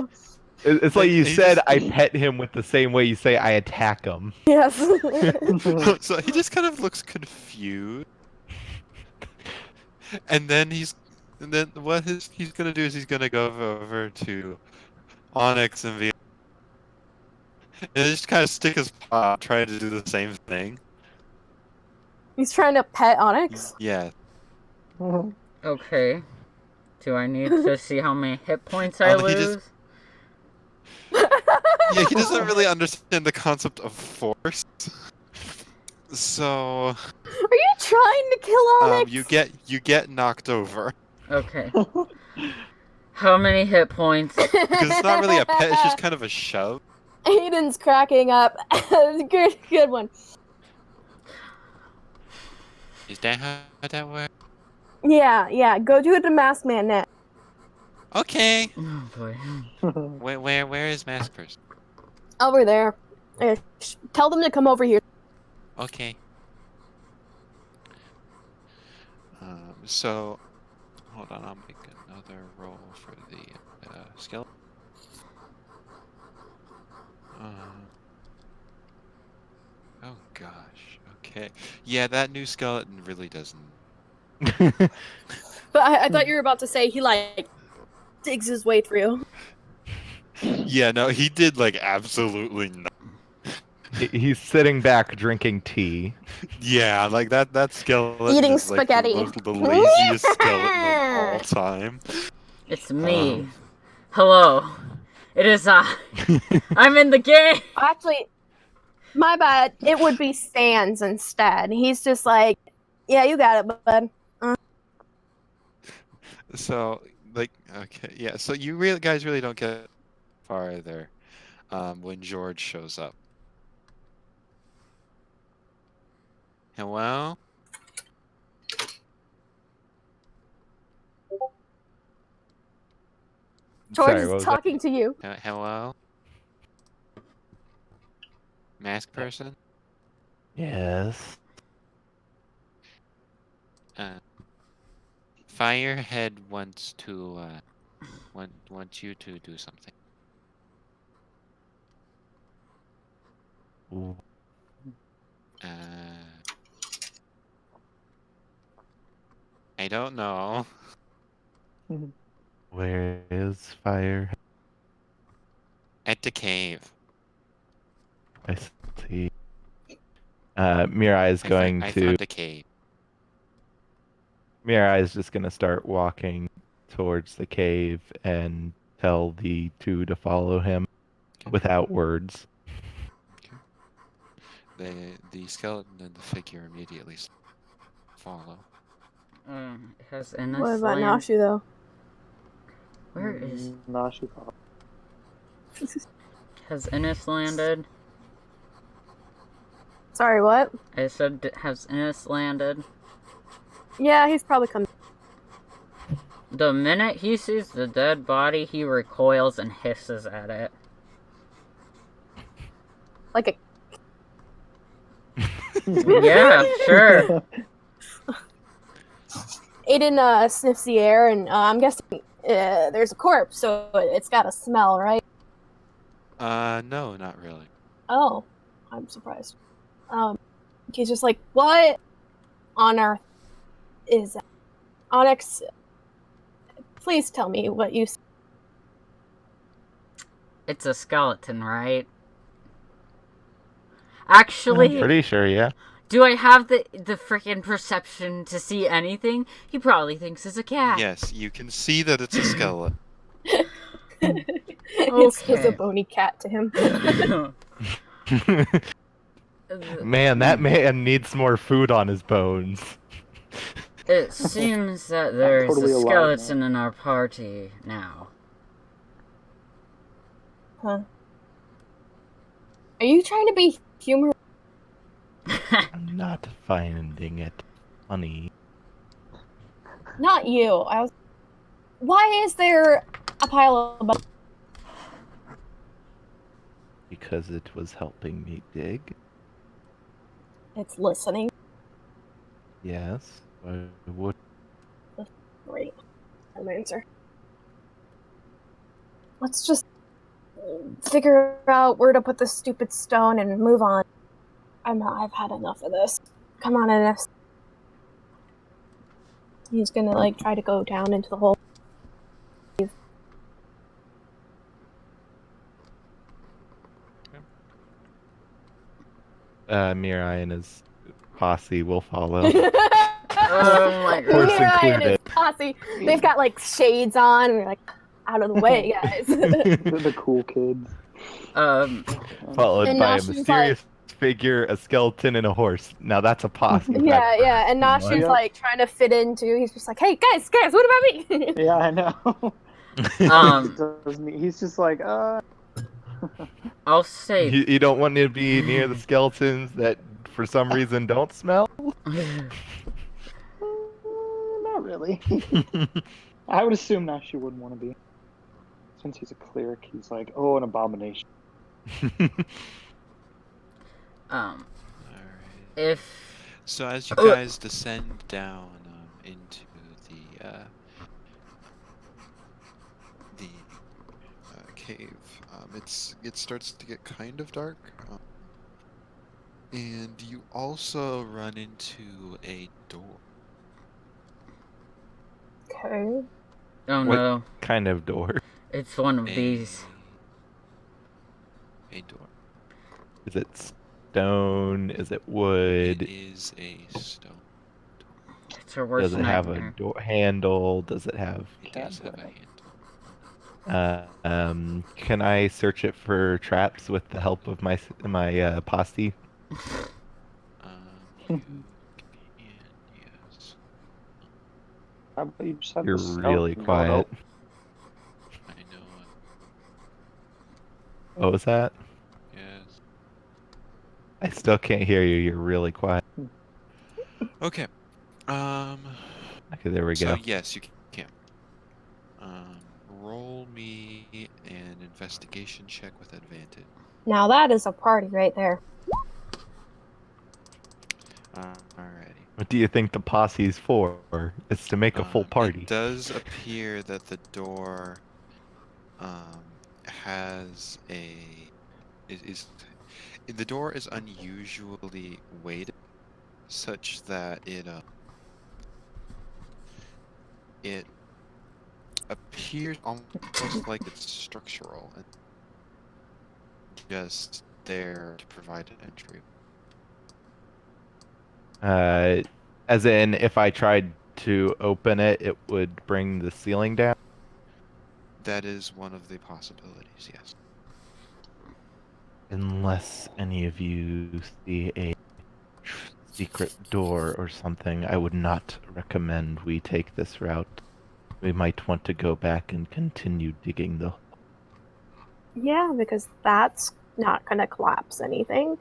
It's like you He said, just- I pet him with the same way you say I attack him. Yes. So he just kind of looks confused. And then he's gonna do is he's gonna go over to Onyx and be and just kind of stick his paw, trying to do the same thing. He's trying to pet Onyx. Yeah. Okay. Do I need to see how many hit points I He lose? just- Yeah, he doesn't really understand the concept of force. So Are you trying to kill Onyx? you get knocked over. Okay. How many hit points? Because it's not really a pet, it's just kind of a shove. Aiden's cracking up. Good one. Is that how that works? Yeah. Go do it to Masked Man next. Okay. Oh boy. Where is Mask Person? Over there. Tell them to come over here. Okay. So hold on, I'll make another roll for the skeleton. Oh gosh. Okay. Yeah, that new skeleton really doesn't. But I thought you were about to say he like digs his way through. Yeah, no, he did like absolutely nothing. He's sitting back drinking tea. Yeah, like that skeleton Eating is like spaghetti. the laziest skeleton of all time. It's me. Hello. It is I. I'm in the game. Actually, My bad. It would be Sans instead. He's just like, yeah, you got it, bud. So, like, okay, yeah. So you really guys really don't get farther when George shows up. Hello? George Sorry, what is was that? talking to you. Hello? Mask person? Yes. Firehead wants you to do something. Ooh. I don't know. Where is fire? At the cave. I see. Mirai is going I to. found a cave. Mirai is just going to start walking towards the cave and tell the two to follow him without words. The skeleton and the figure immediately follow. Has What Ennis about land? Gnoshu, though? Where is... Noshu follow. Has Ennis landed? Sorry, what? I said, has Ennis landed? Yeah, he's probably coming. The minute he sees the dead body, he recoils and hisses at it. Like a. Yeah, sure. Aden sniffs the air, and I'm guessing there's a corpse, so it's got a smell, right? No, not really. Oh, I'm surprised. He's just like, what on earth is that? Onyx, please tell me what you. It's a skeleton, right? Actually, Pretty sure, yeah. do I have the freaking perception to see anything? He probably thinks it's a cat. Yes, you can see that it's a skeleton. It's just a Okay. bony cat to him. Man, that man needs more food on his bones. It seems that there's totally a alive skeleton in our party now. Huh. Are you trying to be humorous? I'm not finding it funny. Not you. I was. Why is there a pile of bones? Because it was helping me dig. It's listening. Yes. Why would Great. No answer. Let's just figure out where to put this stupid stone and move on. I've had enough of this. Come on, Ennis. He's gonna like try to go down into the hole. Mirai and his posse will follow. Oh my god. Horse Mirai and his included. posse. They've got like shades on, and they're like, out of the way, guys. The cool kids. Followed And by a Noshu's mysterious figure, a skeleton, and a horse. Now that's a posse. yeah. And Noshu's Yep. like trying to fit in too. He's just like, hey, guys, what about me? Yeah, I know. He's just like, I'll say You don't want to be near the skeletons that for some reason don't smell? not really. I would assume Noshu wouldn't want to be. Since he's a cleric, he's like, oh, an abomination. Alright. if So as you guys descend down into the cave, it starts to get kind of dark, and you also run into a door. Okay. oh What- no, Kind of door. it's one of A- these. A door. Is it stone? Is it It wood? is a stone. It's our worst Does it have a nightmare. door handle? Does it have? It Cat does have a door. handle. Can I search it for traps with the help of my posse? You can, yes. How about you just have You're the stealth really mode quiet. open? I know it. What was that? Yes. I still can't hear you. You're really quiet. Okay. Okay, there we So go. yes, you can. Roll me an investigation check with advantage. Now that is a party right there. Alrighty. What do you think the posse's for? It's to make a full party. It does appear that the door has a is the door is unusually weighted, such that it appears almost like it's structural and just there to provide an entry. As in, if I tried to open it, it would bring the ceiling down. That is one of the possibilities, yes. Unless any of you see a secret door or something, I would not recommend we take this route. We might want to go back and continue digging the. Yeah, because that's not gonna collapse anything.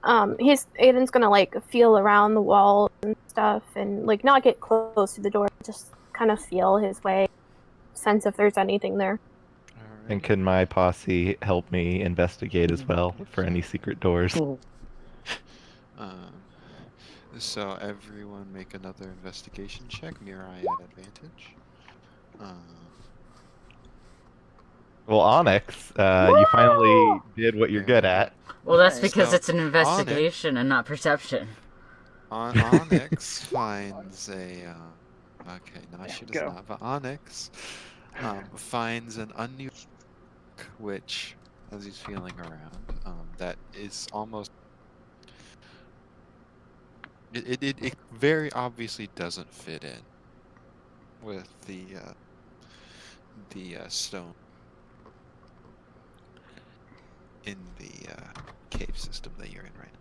Aiden's gonna like feel around the wall and stuff, and like not get close to the door, just kind of feel his way, sense if there's anything there. And Alrighty. can my posse help me investigate as well for any secret doors? So everyone make another investigation check. Mirai at advantage. Well, Onyx, you finally did what you're Very good at. Well, that's Nice. because So, it's an investigation and not perception. Onyx finds a. Okay, Gnoshu does Go. not, but Onyx finds an unusual, which, as he's feeling around, that is almost. It very obviously doesn't fit in with the stone in the cave system that you're in right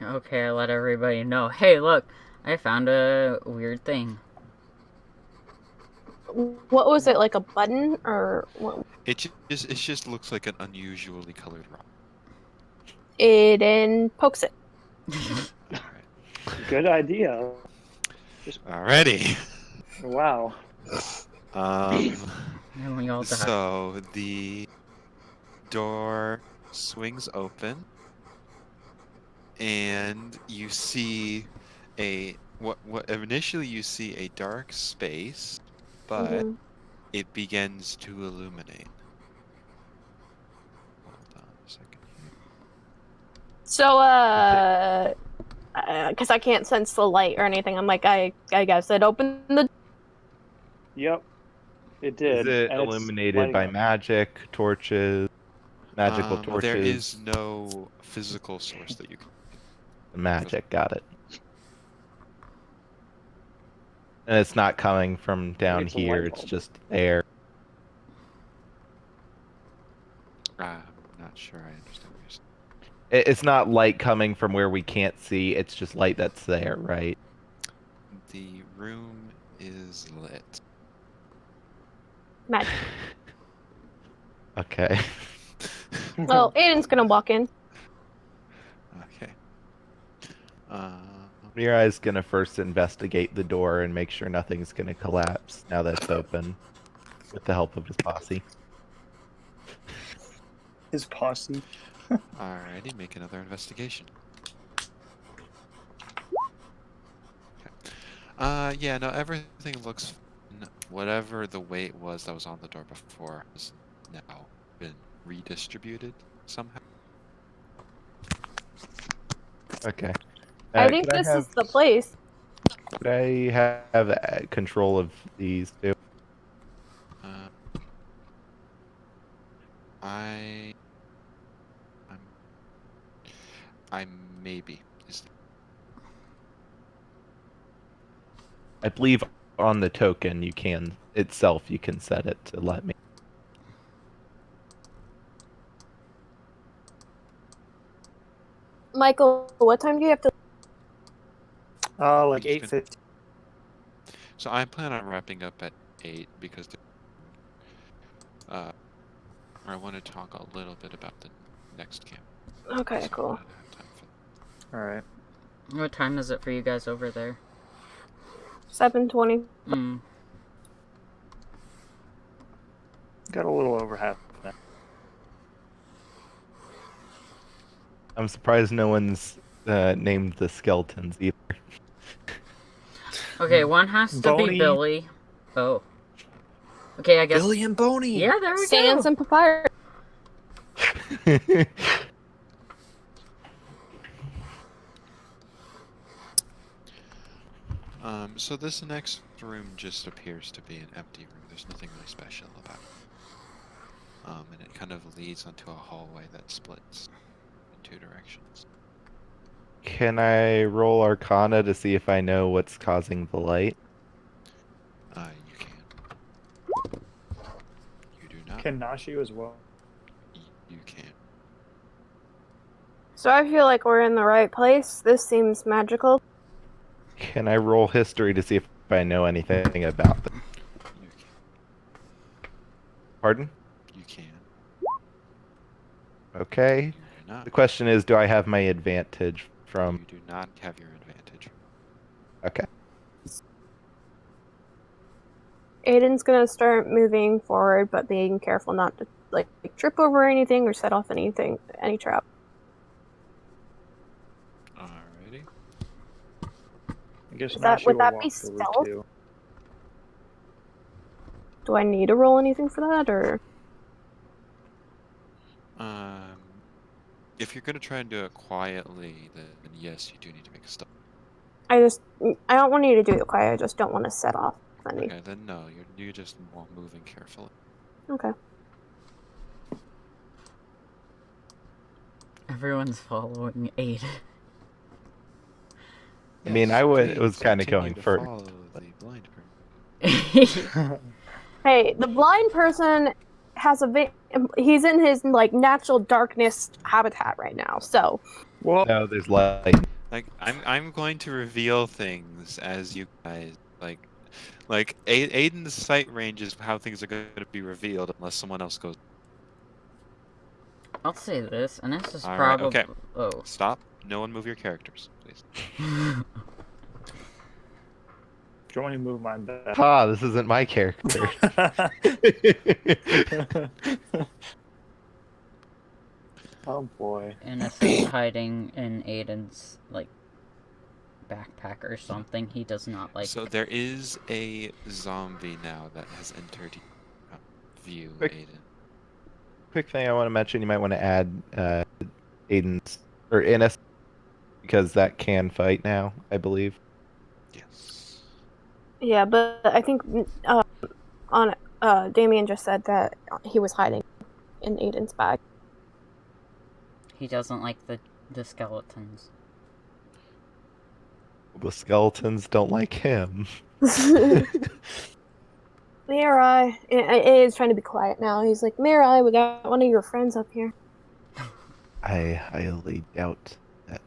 now. Okay, I let everybody know. Hey, look, I found a weird thing. What was it, like a button or what? It just looks like an unusually colored rock. Aiden pokes it. Good idea. Alrighty. Wow. And we all die. So the door swings open, and you see what initially you see a dark space, but Mhm. it begins to illuminate. Hold on a second here. So, because I can't sense the light or anything, I'm like, I guess it opened the. Yep. It Is did. it And it's illuminated lighting by up. magic, torches, magical torches? There is no physical source that you can. Magic, got it. And it's not coming from down it's a here, light it's bulb. just there. I'm not sure I understand what you're saying. It's not light coming from where we can't see, it's just light that's there, right? The room is lit. Magic. Okay. Well, Aiden's gonna walk in. Okay. Mirai's gonna first investigate the door and make sure nothing's gonna collapse now that it's open, with the help of his posse. His posse. Alrighty, make another investigation. Okay. Yeah, no, everything looks fine. Whatever the weight was that was on the door before has now been redistributed somehow. Okay. I think could this have, is the place. Could I have control of these two? Uh, I'm maybe. I believe on the token you can set it to let me. Michael, what time do you have to? Like It's been- 8:50. So I plan on wrapping up at 8 because I want to talk a little bit about the next camp. Okay, So cool. I don't have time for All right. What time is it for you guys over there? 7:20. Got a little over half. Now. I'm surprised no one's named the skeletons either. Okay, one has to Boney. be Billy. Oh. Okay, I guess. Billy and Boney. Yeah, there we Sans go. and papyrus. So this next room just appears to be an empty room. There's nothing really special about it. And it kind of leads onto a hallway that splits in 2 directions. Can I roll Arcana to see if I know what's causing the light? You can. You do not. Can Gnoshu as well? You can. So I feel like we're in the right place. This seems magical. Can I roll History to see if I know anything about them? You can. Pardon? You can. Okay. You do not. The question is, do I have my advantage from... You do not have your advantage. Okay. Aden's gonna start moving forward, but being careful not to like trip over anything or set off any trap. Alrighty. I guess Would that- Gnoshu would will that walk be over stealth? too. Do I need to roll anything for that, or? If you're gonna try and do it quietly, then yes, you do need to make a stop. I don't want you to do it quiet. I just don't want to set off any. Okay, then no, you're just moving carefully. Okay. Everyone's following Aiden. I mean, Yes, it was please kind of continue going to first. follow the blind person. Hey, the blind person has he's in his like natural darkness habitat right now. So Well, No, there's light. Like I'm going to reveal things as you guys like Aiden's sight range is how things are going to be revealed unless someone else goes. I'll say this, and this is All right, probably. okay. Oh. Stop. No one move your characters, please. do you want me to move mine back? Ha, this isn't my character. Oh boy. And if he's hiding in Aiden's, like, backpack or something, he does not like. So there is a zombie now that has entered view, Quick. Aiden. Quick thing I want to mention, you might want to add Aiden's, or Innis, because that can fight now, I believe. Yes. yeah, but I think Damien just said that he was hiding in Aiden's bag. He doesn't like the skeletons. The skeletons don't like him. Mirai is trying to be quiet now. He's like, Mirai, we got one of your friends up here. I highly doubt that.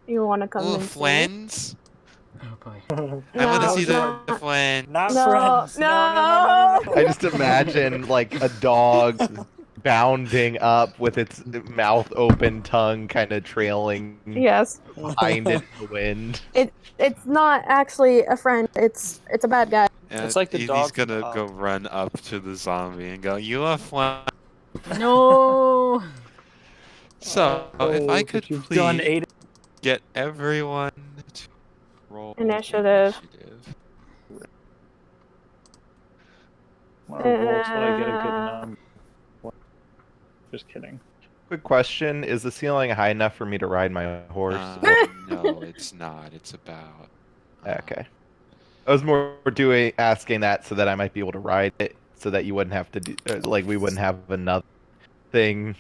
You want to come Oh, and see it? friends! Oh boy. I want to No, see the not- friend. Not No, friends. no. I just imagine like a dog bounding up with its mouth open, tongue kind of trailing Yes, behind it in the wind. it's not actually a friend. It's a bad guy. And It's like the he's dog from gonna Up. go run up to the zombie and go, "You are fine." No. So, if I could you've done please Aiden. get everyone to roll Initiative. initiative. Want to roll till I get a good number. Just kidding. Quick question: is the ceiling high enough for me to ride my horse? No, it's not. It's about. Okay. I was more asking that so that I might be able to ride it, so that you wouldn't have to do, we wouldn't have another thing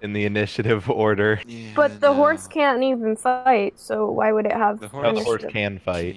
in the initiative order. Yeah, But the horse no. can't even fight, so why would it have The No, the horse initiative? can fight.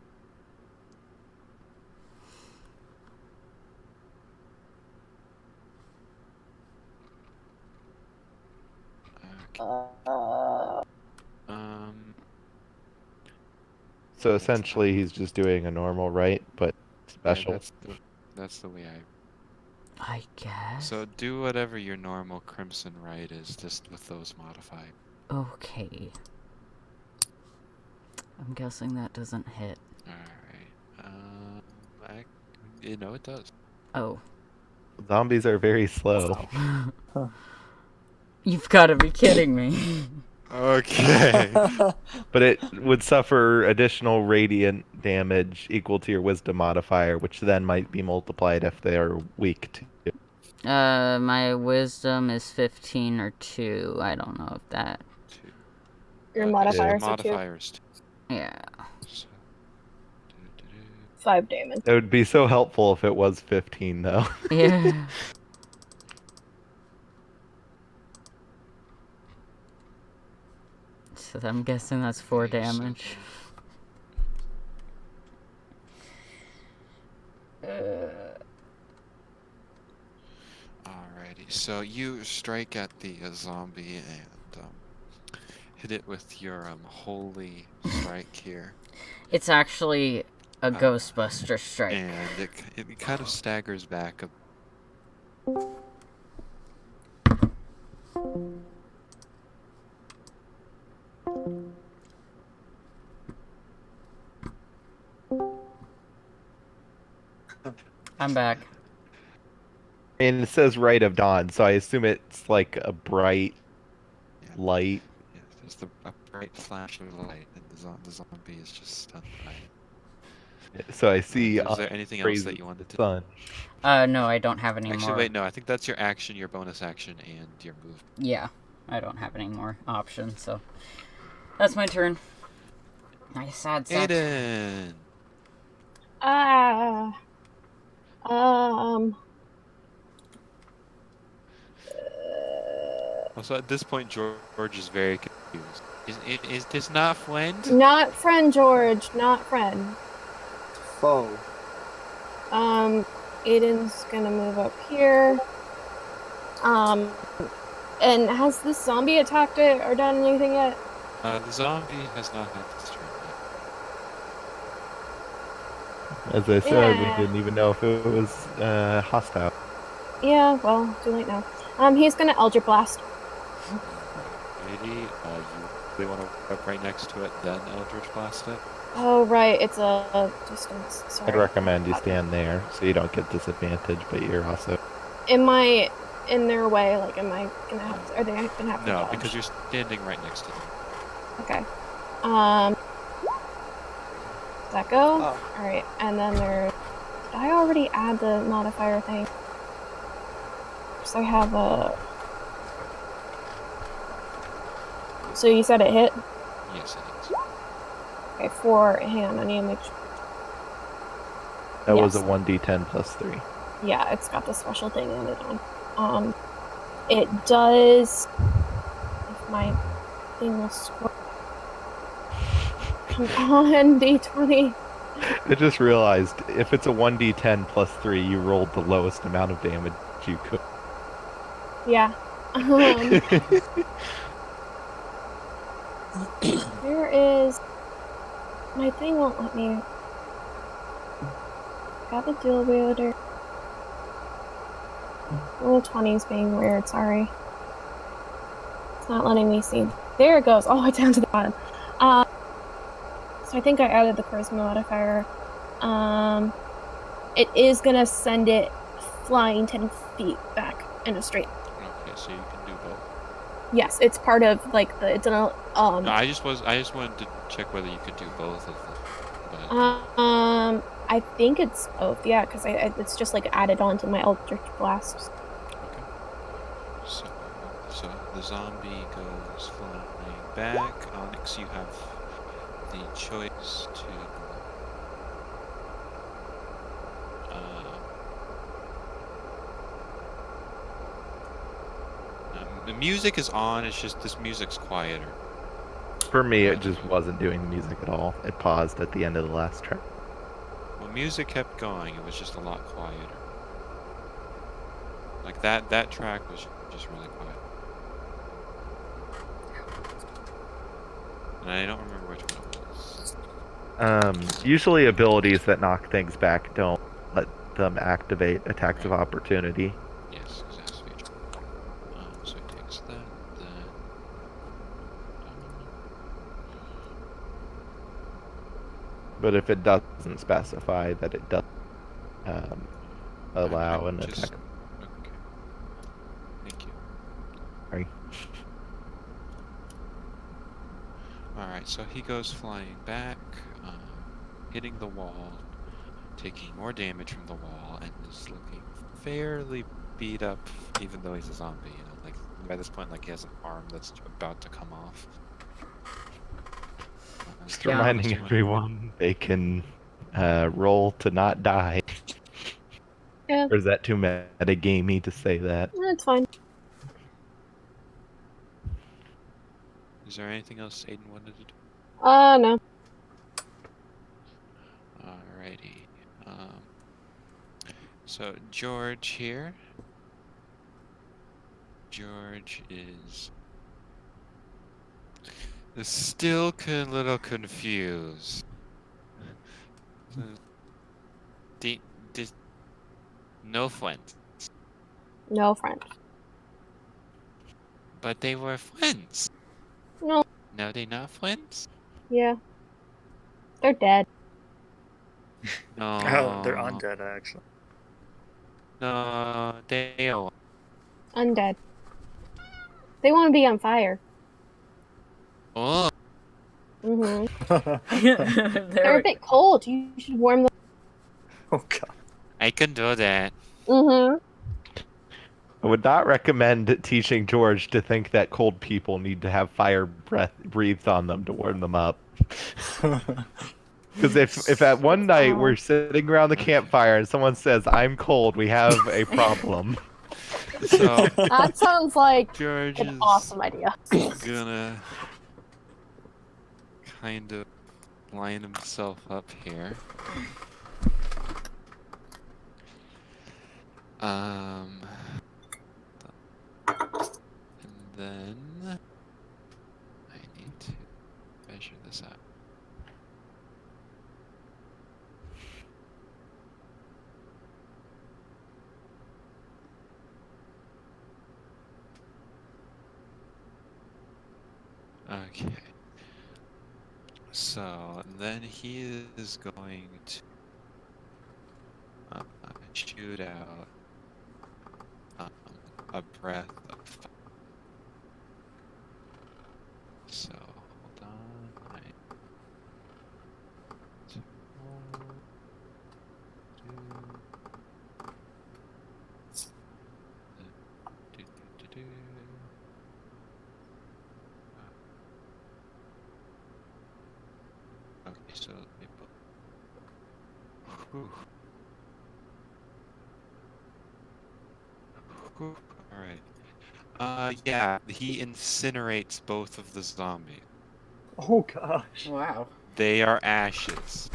Um, So essentially, he's just doing a normal right, but yeah, special. that's the way I guess. So do whatever your normal crimson right is, just with those modified. Okay. I'm guessing that doesn't hit. Alright. You know it does. Oh. Zombies are very slow. You've got to be kidding me. Okay. But it would suffer additional radiant damage equal to your wisdom modifier, which then might be multiplied if they are weak to it. My wisdom is 15 or 2. I don't know if that... Two. Your Your modifiers are 2. modifiers. Yeah. So, 5 damage. It would be so helpful if it was 15, though. Yeah. So I'm guessing that's 4 Okay, so- damage. Alrighty, so you strike at the zombie and hit it with your holy strike here, It's actually a Ghostbuster strike. and it kind of staggers back. I'm back. And it says Right of Dawn, so I assume it's like a bright Yeah. light. Yeah, there's a bright flash of light, and the zombie is just stunned by it. So I see. Is there anything else that you wanted to? Sun. No, I don't have any Actually, more. wait, no. I think that's your action, your bonus action, and your move. Yeah, I don't have any more options, so that's my turn. Nice sad sack. Aden. Also, at this point, George is very confused. Is this not friend? Not friend, George. Not friend. Foe. Aiden's gonna move up here. And has this zombie attacked it or done anything yet? The zombie has not had this turn yet. As I said, Yeah. we didn't even know if it was hostile. Yeah, well, too late now. He's gonna Eldritch Blast. Maybe you want to up right next to it, then Eldritch Blast it. Oh, right, it's a distance. Sorry. I'd recommend you stand there so you don't get disadvantage, but you're also. Am I in their way? Like, am I gonna have to, are they gonna have to No, dodge? because you're standing right next to them. Okay. Does that go? Oh. Alright, and then there... Did I already add the modifier thing? So I have a... So you said it hit? Yes, it is. Okay, 4. Hang on, I need to make sure. That was a Yes. 1d10 plus 3. Yeah, it's got the special thing added on. It does... If my thing will score... Come on, D20. I just realized if it's a 1d10 plus 3, you rolled the lowest amount of damage you could. Yeah. There is... My thing won't let me... Got the dual wielder. Roll 20's being weird, sorry. It's not letting me see. There it goes, all the way down to the bottom. So I think I added the charisma modifier. It is gonna send it flying 10 feet back in a straight. Okay, so you can do both. Yes, it's part of like the it's an No, I just wanted to check whether you could do both of them. But, I think it's both, yeah, because it's just like added on to my Eldritch Blast. okay. So the zombie goes flying back. Onyx, you have the choice to. The music is on. It's just this music's quieter. For me, it just wasn't doing the music at all. It paused at the end of the last track. When music kept going, it was just a lot quieter. Like that track was just really quiet. And I don't remember which one it was. Usually abilities that knock things back don't let them activate attacks of Right. opportunity. Yes, because it has to be a check. So he takes that, then... But if it doesn't specify that it does allow I'm an just... attack. Okay. Thank you. Sorry. Alright, so he goes flying back, hitting the wall, taking more damage from the wall, and is looking fairly beat up, even though he's a zombie, you know, like, by this point, like, he has an arm that's about to come off. Just Yeah. reminding everyone they can roll to not die. Yeah, Or is that too metagamey to say that? that's fine. Is there anything else Aden wanted to do? No. Alrighty. So George here. George is still a little confused. No friends, No friend. but they were friends. No. Now they not friends? Yeah. They're dead. No. Oh, they're undead, actually. No, they are. Undead. They want to be on fire. Oh, Mm-hmm. They're a They're bit cold. You should warm them. Oh god. I can do that. Mm-hmm. I would not recommend teaching George to think that cold people need to have fire breath breathed on them to warm them up. Because if at one night we're sitting around the campfire and someone says, "I'm cold," we have a problem. So That sounds like George an is awesome idea. gonna kind of line himself up here. And then I need to measure this out. Okay. So then he is going to shoot out a breath of fire. So hold on. Okay, so they both. Whew. Whew. All right. Yeah, he incinerates both of the zombies. Oh gosh. wow. They are ashes.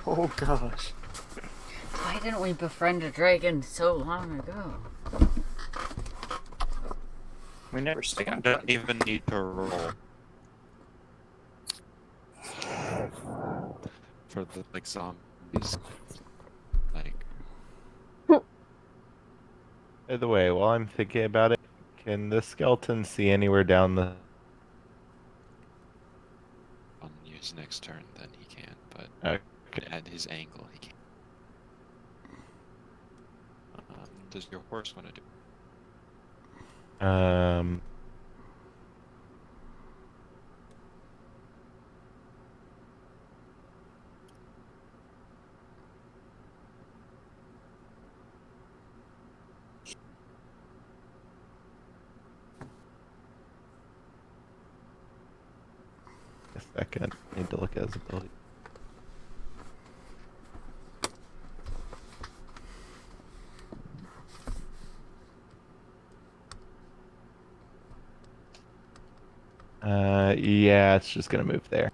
Oh gosh. Why didn't we befriend a dragon so long ago? We never stay on Don't even need to roll for the like zombies. Like By the way, while I'm thinking about it, can the skeleton see anywhere down the... on his next turn, then he can. But Okay. at his angle, he can't. Does your horse want to do? A second. Need to look at his ability. Yeah, it's just gonna move there.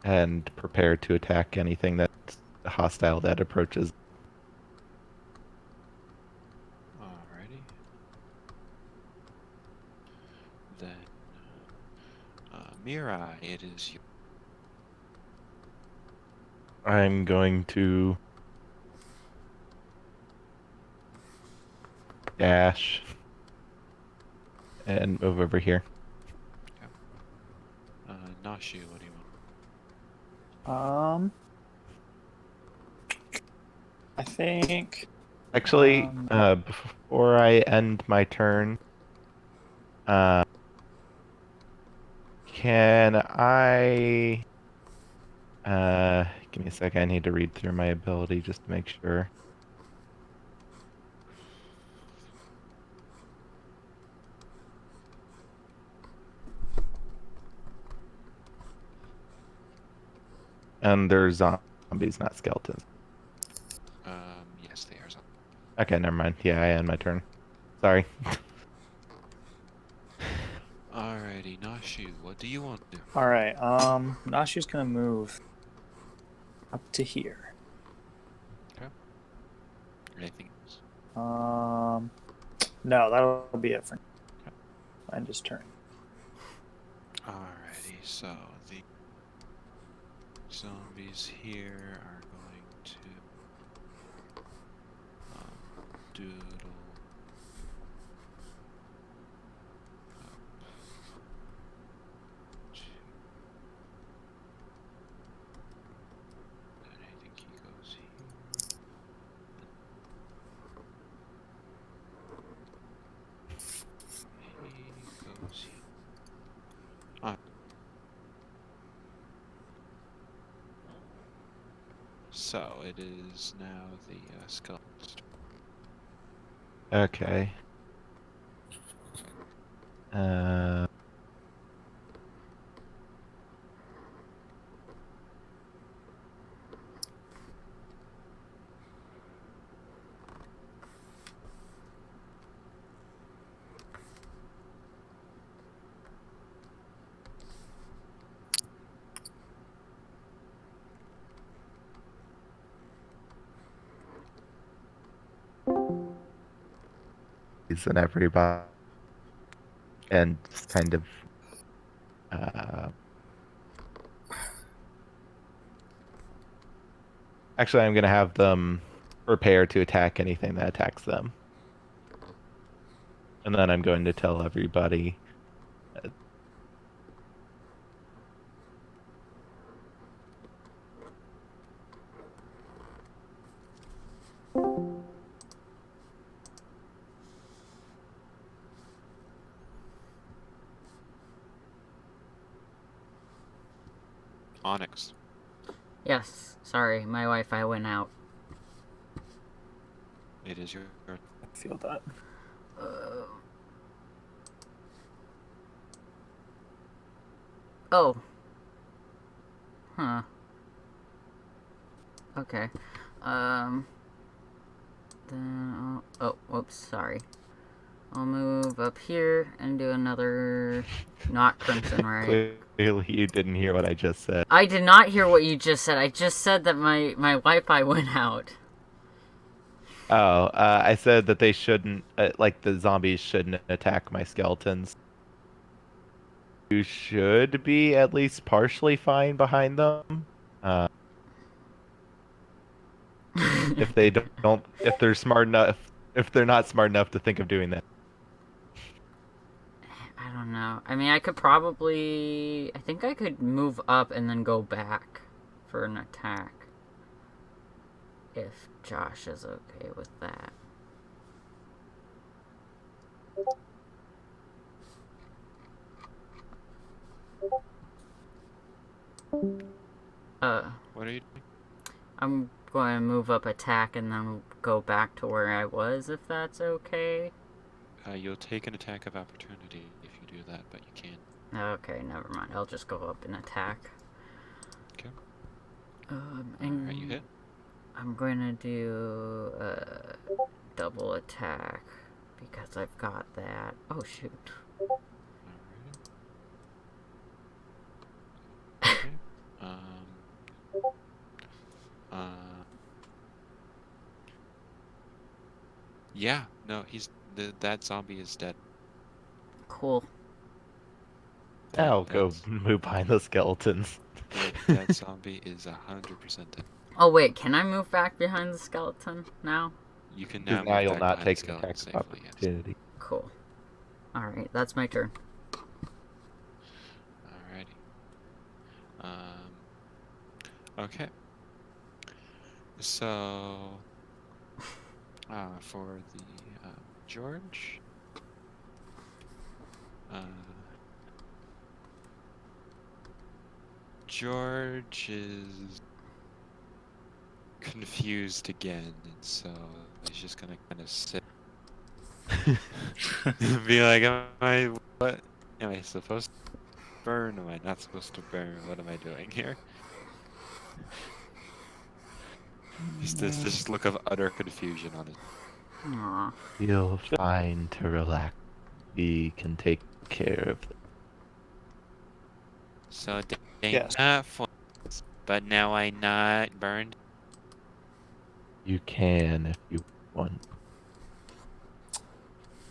And prepare to attack anything that's hostile that approaches. Alrighty. Then Mirai, it is you. I'm going to dash and move over here. Gnoshu, what do you want? I think. Actually, before I end my turn, can I? Give me a second. I need to read through my ability just to make sure. And they're zombies, not skeletons. Yes, they are. Okay, never mind. Yeah, I end my turn. Sorry. Alrighty, Gnoshu, what do you want to do? Alright, Nashu's gonna move up to here. Anything else? No, that'll be it for end his turn. Alrighty, so the zombies here are going to doodle up to, and I think he goes here. He goes here. So it is now the skeleton's turn. Okay. And everybody, and just kind of actually, I'm gonna have them prepare to attack anything that attacks them, and then I'm going to tell everybody. Onyx. Yes, sorry, my Wi-Fi went out. It is your turn. I feel that. Oh. Huh. Okay. Then whoops, sorry. I'll move up here and do another not crimson, right? Clearly, you didn't hear what I just said. I did not hear what you just said. I just said that my Wi-Fi went out. Oh, I said that they shouldn't, like the zombies shouldn't attack my skeletons. You should be at least partially fine behind them. If they don't, if they're smart enough, if they're not smart enough to think of doing that. I don't know. I mean, I think I could move up and then go back for an attack. If Josh is okay with that. What are you doing? I'm going to move up attack and then go back to where I was, if that's okay. You'll take an attack of opportunity if you do that, but you can't. Okay, never mind. I'll just go up and attack. Okay. And Alright, you hit. I'm going to do a double attack because I've got that. Oh, shoot. Alright. Okay. Yeah, no, that zombie is dead. Cool. I'll go move behind the skeletons. That zombie is 100% dead. Oh wait, can I move back behind the skeleton now? You can Because now now move you'll back not behind take the an skeleton attack of safely, yes. opportunity. Cool. Alright, that's my turn. Alrighty. Okay. So, for the George, George is confused again, and so he's just gonna kind of sit and be like, what? Am I supposed to burn? Am I not supposed to burn? What am I doing here? There's this look of utter confusion on it. Aww. Feel fine to relax. We can take care of them. So they Yes. not flames, but now I not burned. You can if you want,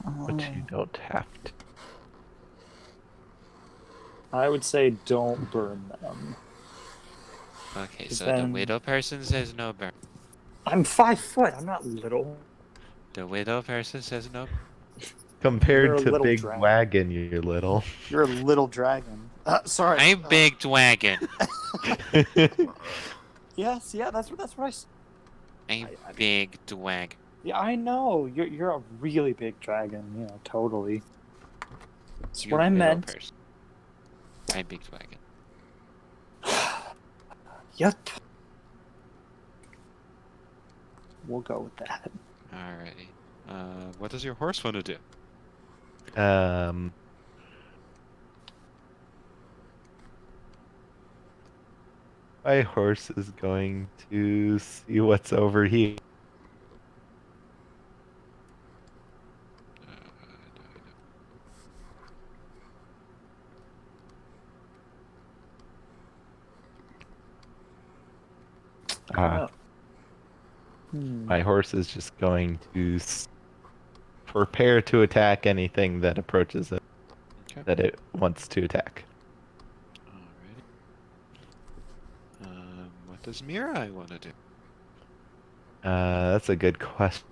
but you don't have to. I would say don't burn them. Okay, Is so then- the widow person says no burn. I'm 5 foot. I'm not little. The widow person says no. You're Compared a to little Big dragon. Wagon, you're little. You're a little dragon. Sorry. I'm big dragon. Yes. Yeah. That's what I. I'm I- big dragon. Yeah, I know. You're a really big dragon. You know, totally. That's You what I widow meant. person. I'm big dragon. Yep. We'll go with that. Alrighty. What does your horse want to do? My horse is going to see what's over here. My horse is just going to prepare to attack anything that approaches it Okay. that it wants to attack. Alrighty. What does Mirai want to do? That's a good question.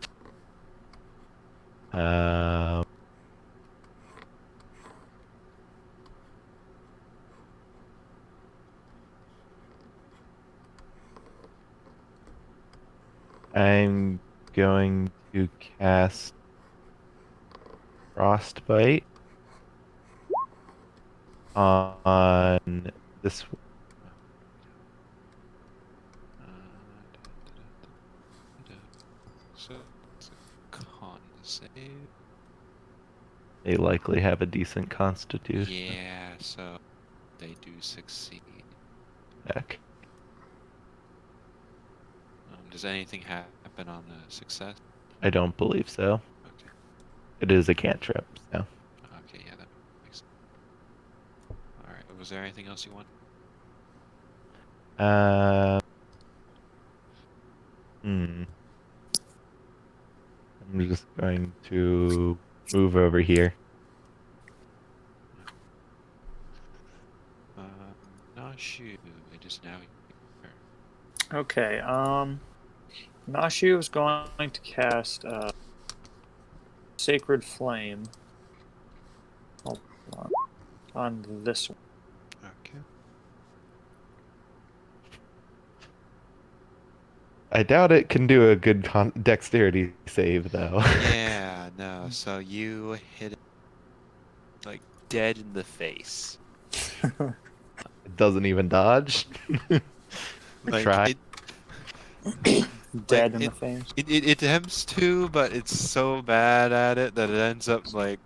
I'm going to cast Frostbite on this one. So it's a con save. They likely have a decent constitution. Yeah, so they do succeed. Okay. Does anything happen on a success? I don't believe so. Okay. It is a cantrip, so. Okay, yeah, that makes sense. Alright, was there anything else you want? I'm just going to move over here. Gnoshu, it is now your turn. Okay. Gnoshu is going to cast Sacred Flame. Hold on this one. Okay. I doubt it can do a good dexterity save, though. Yeah, no, so you hit it like dead in the face. It doesn't even dodge. Like, Try. Dead Like, in the face. It attempts to, but it's so bad at it that it ends up like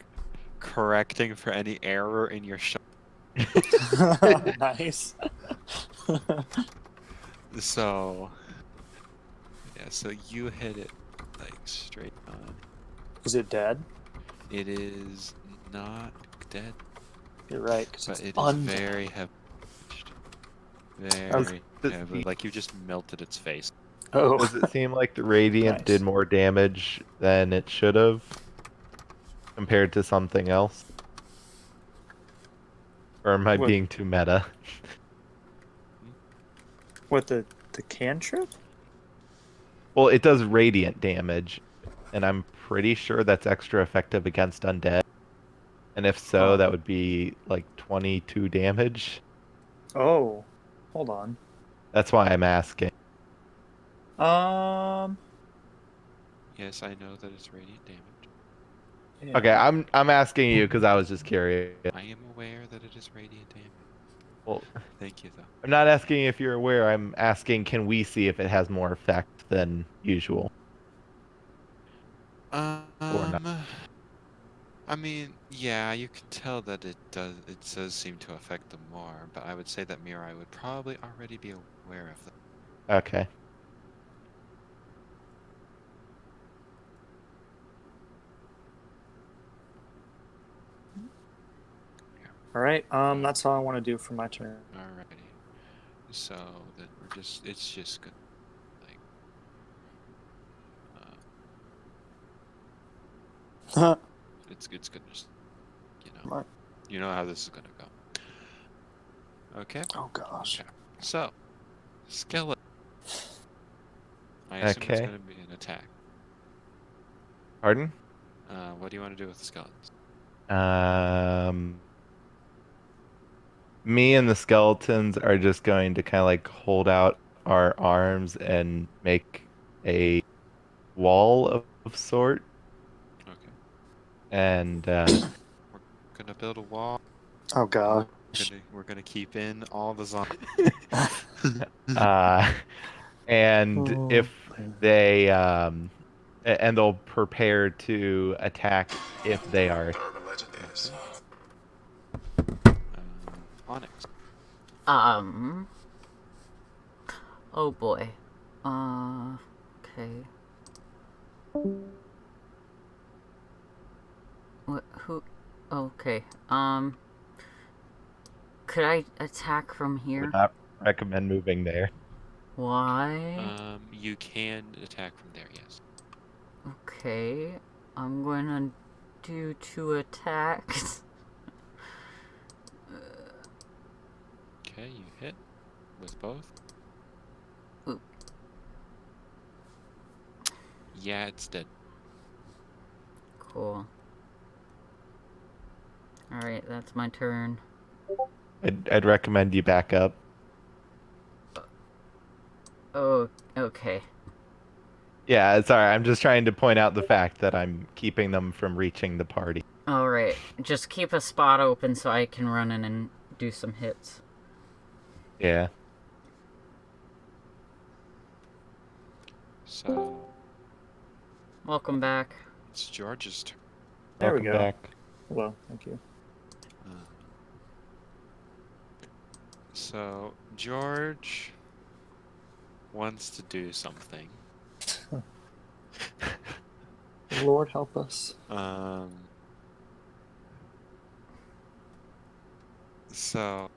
correcting for any error in your shot. Nice. So yeah, so you hit it like straight on. Is it dead? It is not dead, You're right, because but it's it is undead. very heavy. Very Okay. heavy. Like you just melted its face. Oh. Does it seem like the radiant Nice. did more damage than it should have compared to something else? Or am I What? being too meta? What, the cantrip? Well, it does radiant damage, and I'm pretty sure that's extra effective against undead. And if so, Huh. that would be like 22 damage. Oh, hold on. That's why I'm asking. Yes, I know that it's radiant damage. Yeah. Okay, I'm asking you because I was just curious. I am aware that it is radiant damage. Well, Thank you, though. I'm not asking if you're aware. I'm asking, can we see if it has more effect than usual or not? I mean, yeah, you can tell that it does. It does seem to affect them more, but I would say that Mirai would probably already be aware of that. Okay. All right. That's all I want to do for my turn. Alrighty. So then it's just gonna like, it's gonna just, Right. you know how this is gonna go. Okay. Oh gosh. Okay. So, skeleton. I assume it's Okay. gonna be an attack. Pardon? What do you want to do with the skeletons? Me and the skeletons are just going to kind of like hold out our arms and make a wall of sort. Okay. And We're gonna build a wall. Oh gosh. We're gonna keep in all the zombies. and Oh, if man. they and they'll prepare to attack if they are. Onyx. Oh boy. Okay. What? Who? Okay. Could I attack from here? Would not recommend moving there. Why? You can attack from there, yes. Okay. I'm gonna do 2 attacks. Okay, you hit with both. Ooh. Yeah, it's dead. Cool. Alright, that's my turn. I'd recommend you back up. Oh, okay. Yeah, sorry. I'm just trying to point out the fact that I'm keeping them from reaching the party. Alright, just keep a spot open so I can run in and do some hits. Yeah. So, Welcome back. it's George's turn. There we Welcome go. back. Hello. Thank you. So, George wants to do something. Lord help us. So,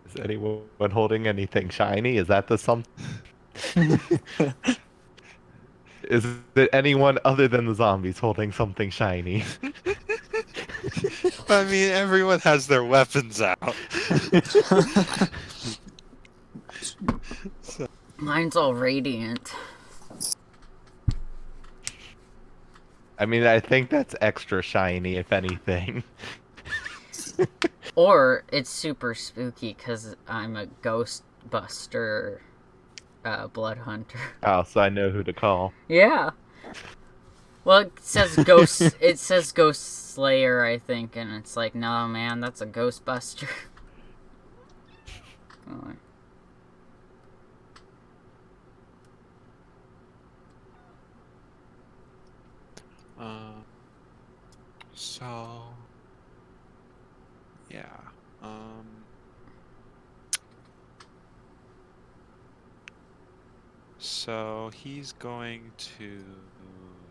Is anyone holding anything shiny? Is that the something? Is it anyone other than the zombies holding something shiny? I mean, everyone has their weapons out. Mine's all radiant. I mean, I think that's extra shiny, if anything. Or it's super spooky because I'm a ghost buster blood hunter. Oh, so I know who to call. Yeah. Well, it says ghost. It says ghost slayer, I think, and it's like, no, man, that's a ghost buster. Oh. So, yeah. So he's going to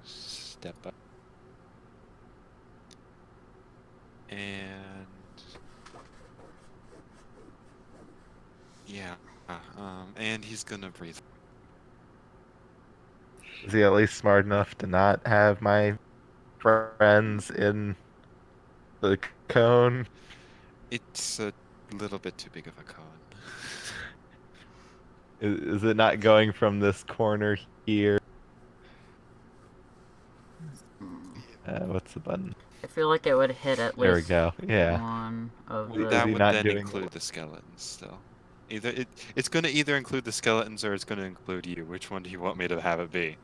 step up and yeah, and he's gonna breathe. Is he at least smart enough to not have my friends in the cone? It's a little bit too big of a cone. Is it not going from this corner here? What's the button? I feel like it would hit at There we least go. Yeah. one of Well, the. that he would not then doing include the- the skeletons still. It's going to either include the skeletons or it's going to include you. Which one do you want me to have it be?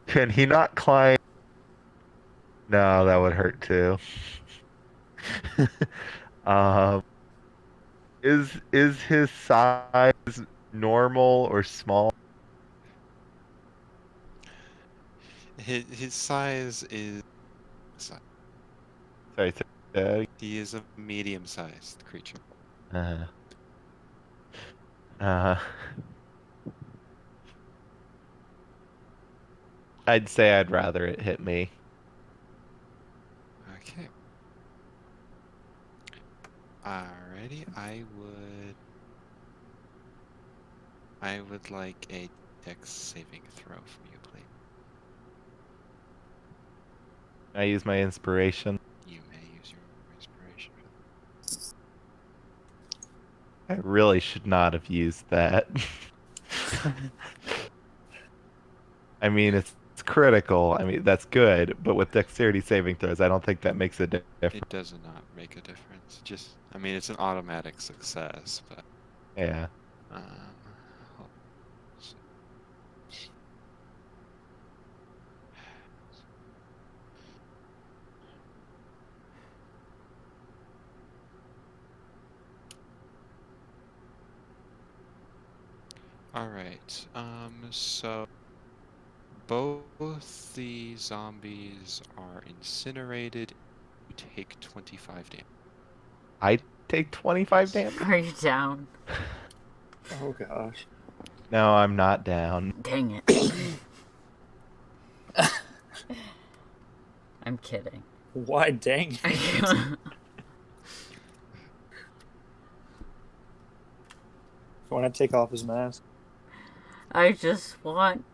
Can he not climb? No, that would hurt too. um, is his size normal or small? His size is. Sorry. He is a medium-sized creature. Uh, uh, I'd say I'd rather it hit me. Okay. Alrighty, I would like a dex saving throw from you, please. I use my inspiration. You may use your inspiration. I really should not have used that. I mean, it's critical. I mean, that's good, but with dexterity saving throws, I don't think that makes a difference. It does not make a difference. Just, I mean, it's an automatic success, but Yeah. hold- Alright, so both the zombies are incinerated. You take 25 damage. I take 25 damage? Are you down? Oh gosh. No, I'm not down. Dang it. I'm kidding. Why dang it? Want to take off his mask? I just want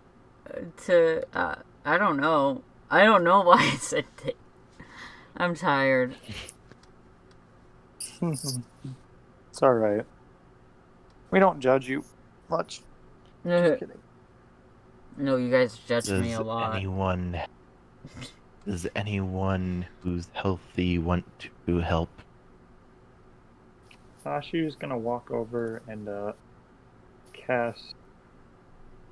to. I don't know. I don't know why I said that. I'm tired. It's alright. We don't judge you much. No, Kidding. you guys judge me a lot. Does anyone who's healthy want to help? Sashi's gonna walk over and cast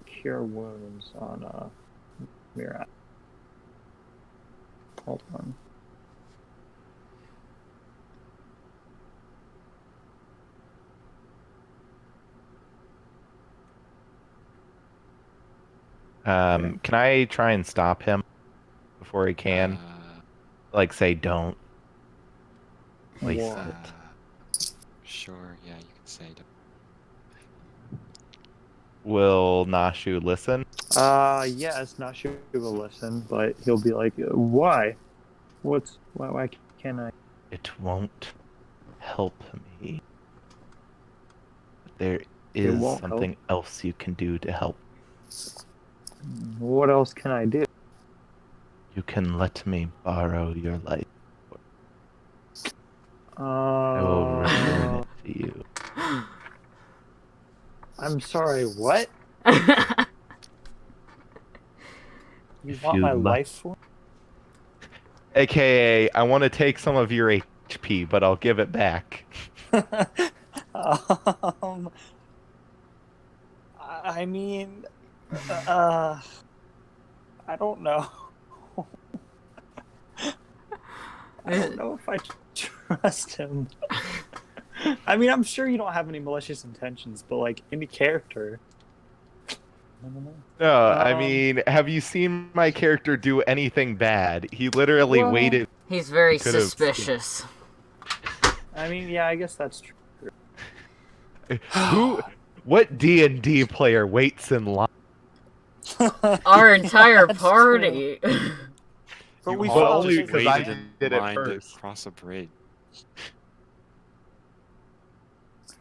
Cure Wounds on Mira. Hold on. Can I try and stop him before he can? Like, say, don't. Waste What? it. Sure, yeah, you can say it. Will Gnoshu listen? Yes, not sure he will listen, but he'll be like, why? Why can't I? It won't help me. There It is won't something else you can do to help. What else can I do? You can let me borrow your life. I will return it to you. I'm sorry, what? You If want you my lo- life for? AKA, I want to take some of your HP, but I'll give it back. I mean, I don't know. I don't know if I trust him. I mean, I'm sure you don't have any malicious intentions, but like, in character. I don't know. No, I mean, have you seen my character do anything bad? He literally Well- waited. He's very Could've- suspicious. I mean, yeah, I guess that's true. What D&D player waits in line? Our entire That's party. But You we all Well, followed only just his because I waited plan. did in it line to first. cross a bridge.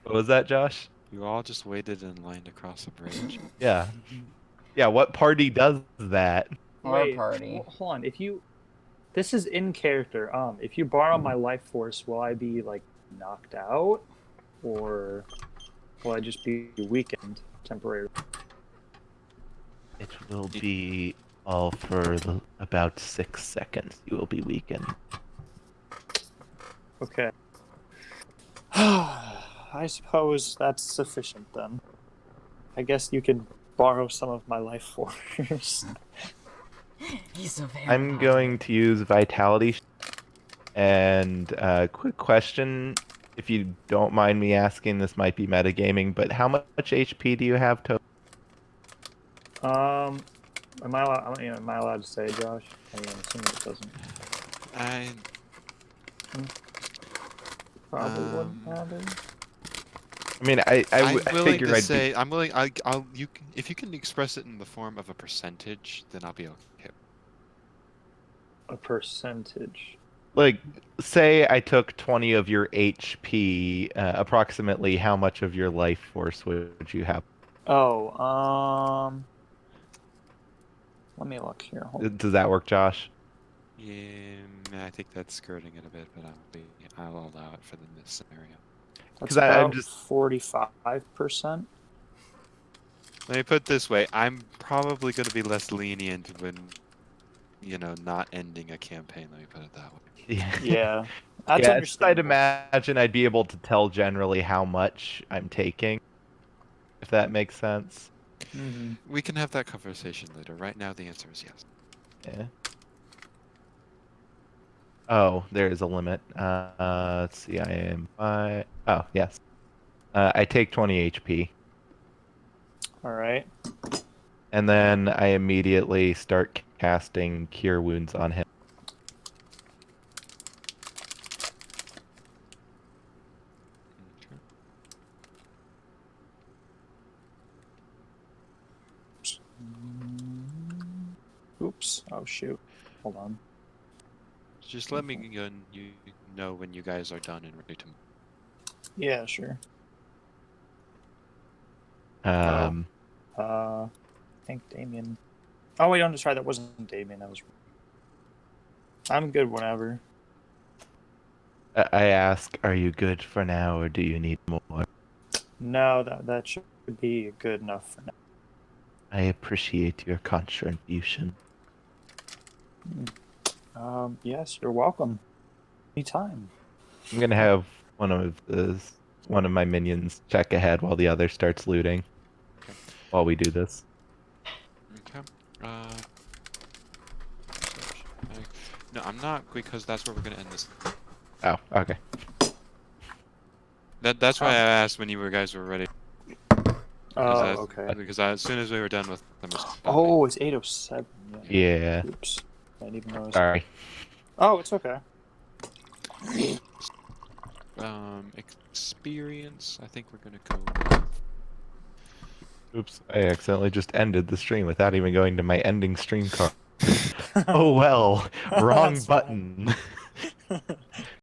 What was that, Josh? You all just waited in line to cross a bridge. Yeah. Yeah, what party does that? our Wait, party. hold on. This is in character. If you borrow my life force, will I be like knocked out, or will I just be weakened temporarily? It will be all for about 6 seconds. You will be weakened. Okay. I suppose that's sufficient then. I guess you can borrow some of my life force. He's so very I'm going to use vitality. And quick question, if you don't mind me asking, this might be metagaming, but how much HP do you have total? Am I allowed to say, Josh? I mean, I'm assuming it doesn't. I Probably wouldn't matter. I mean, I'm I willing figure to I'd say I'm willing. If you can express it in the form of a percentage, then I'll be okay. A percentage. like, say I took 20 of your HP, approximately how much of your life force would you have? Oh, let me look here. Hold on. Does that work, Josh? Yeah, I think that's skirting it a bit, but I'll allow it for this scenario. That's 'Cause I'm about just- 45%. Let me put it this way: I'm probably going to be less lenient when, not ending a campaign. Let me put it that way. Yeah. Yeah, that's Yeah, it's just I'd understandable. imagine I'd be able to tell generally how much I'm taking, if that makes sense. Mm-hmm. We can have that conversation later. Right now, the answer is yes. Yeah. Oh, there is a limit. Let's see, I am oh, yes. I take 20 HP, All right. and then I immediately start casting Cure Wounds on him. Okay. Oops. Oh shoot. Hold on. Just let me you know when you guys are done and ready to. Yeah, sure. Um, I think Damien. Oh wait, I'm just right. That wasn't Damien. That was. I'm good whenever. I ask, are you good for now, or do you need more? No, that should be good enough for now. I appreciate your contribution. Yes, you're welcome. Anytime. I'm gonna have one of my minions check ahead while the other starts looting. Okay. While we do this. Okay. No, I'm not, because that's where we're gonna end this. Oh, okay. That's why I asked when you guys were ready. Oh, Because okay. Because as soon as we were done with them. Oh, it's 8:07. Yeah. Oops. I didn't even notice. Sorry. Oh, it's okay. Experience. I think we're gonna go. Oops, I accidentally just ended the stream without even going to my ending stream card. Oh well, wrong That's fine. button.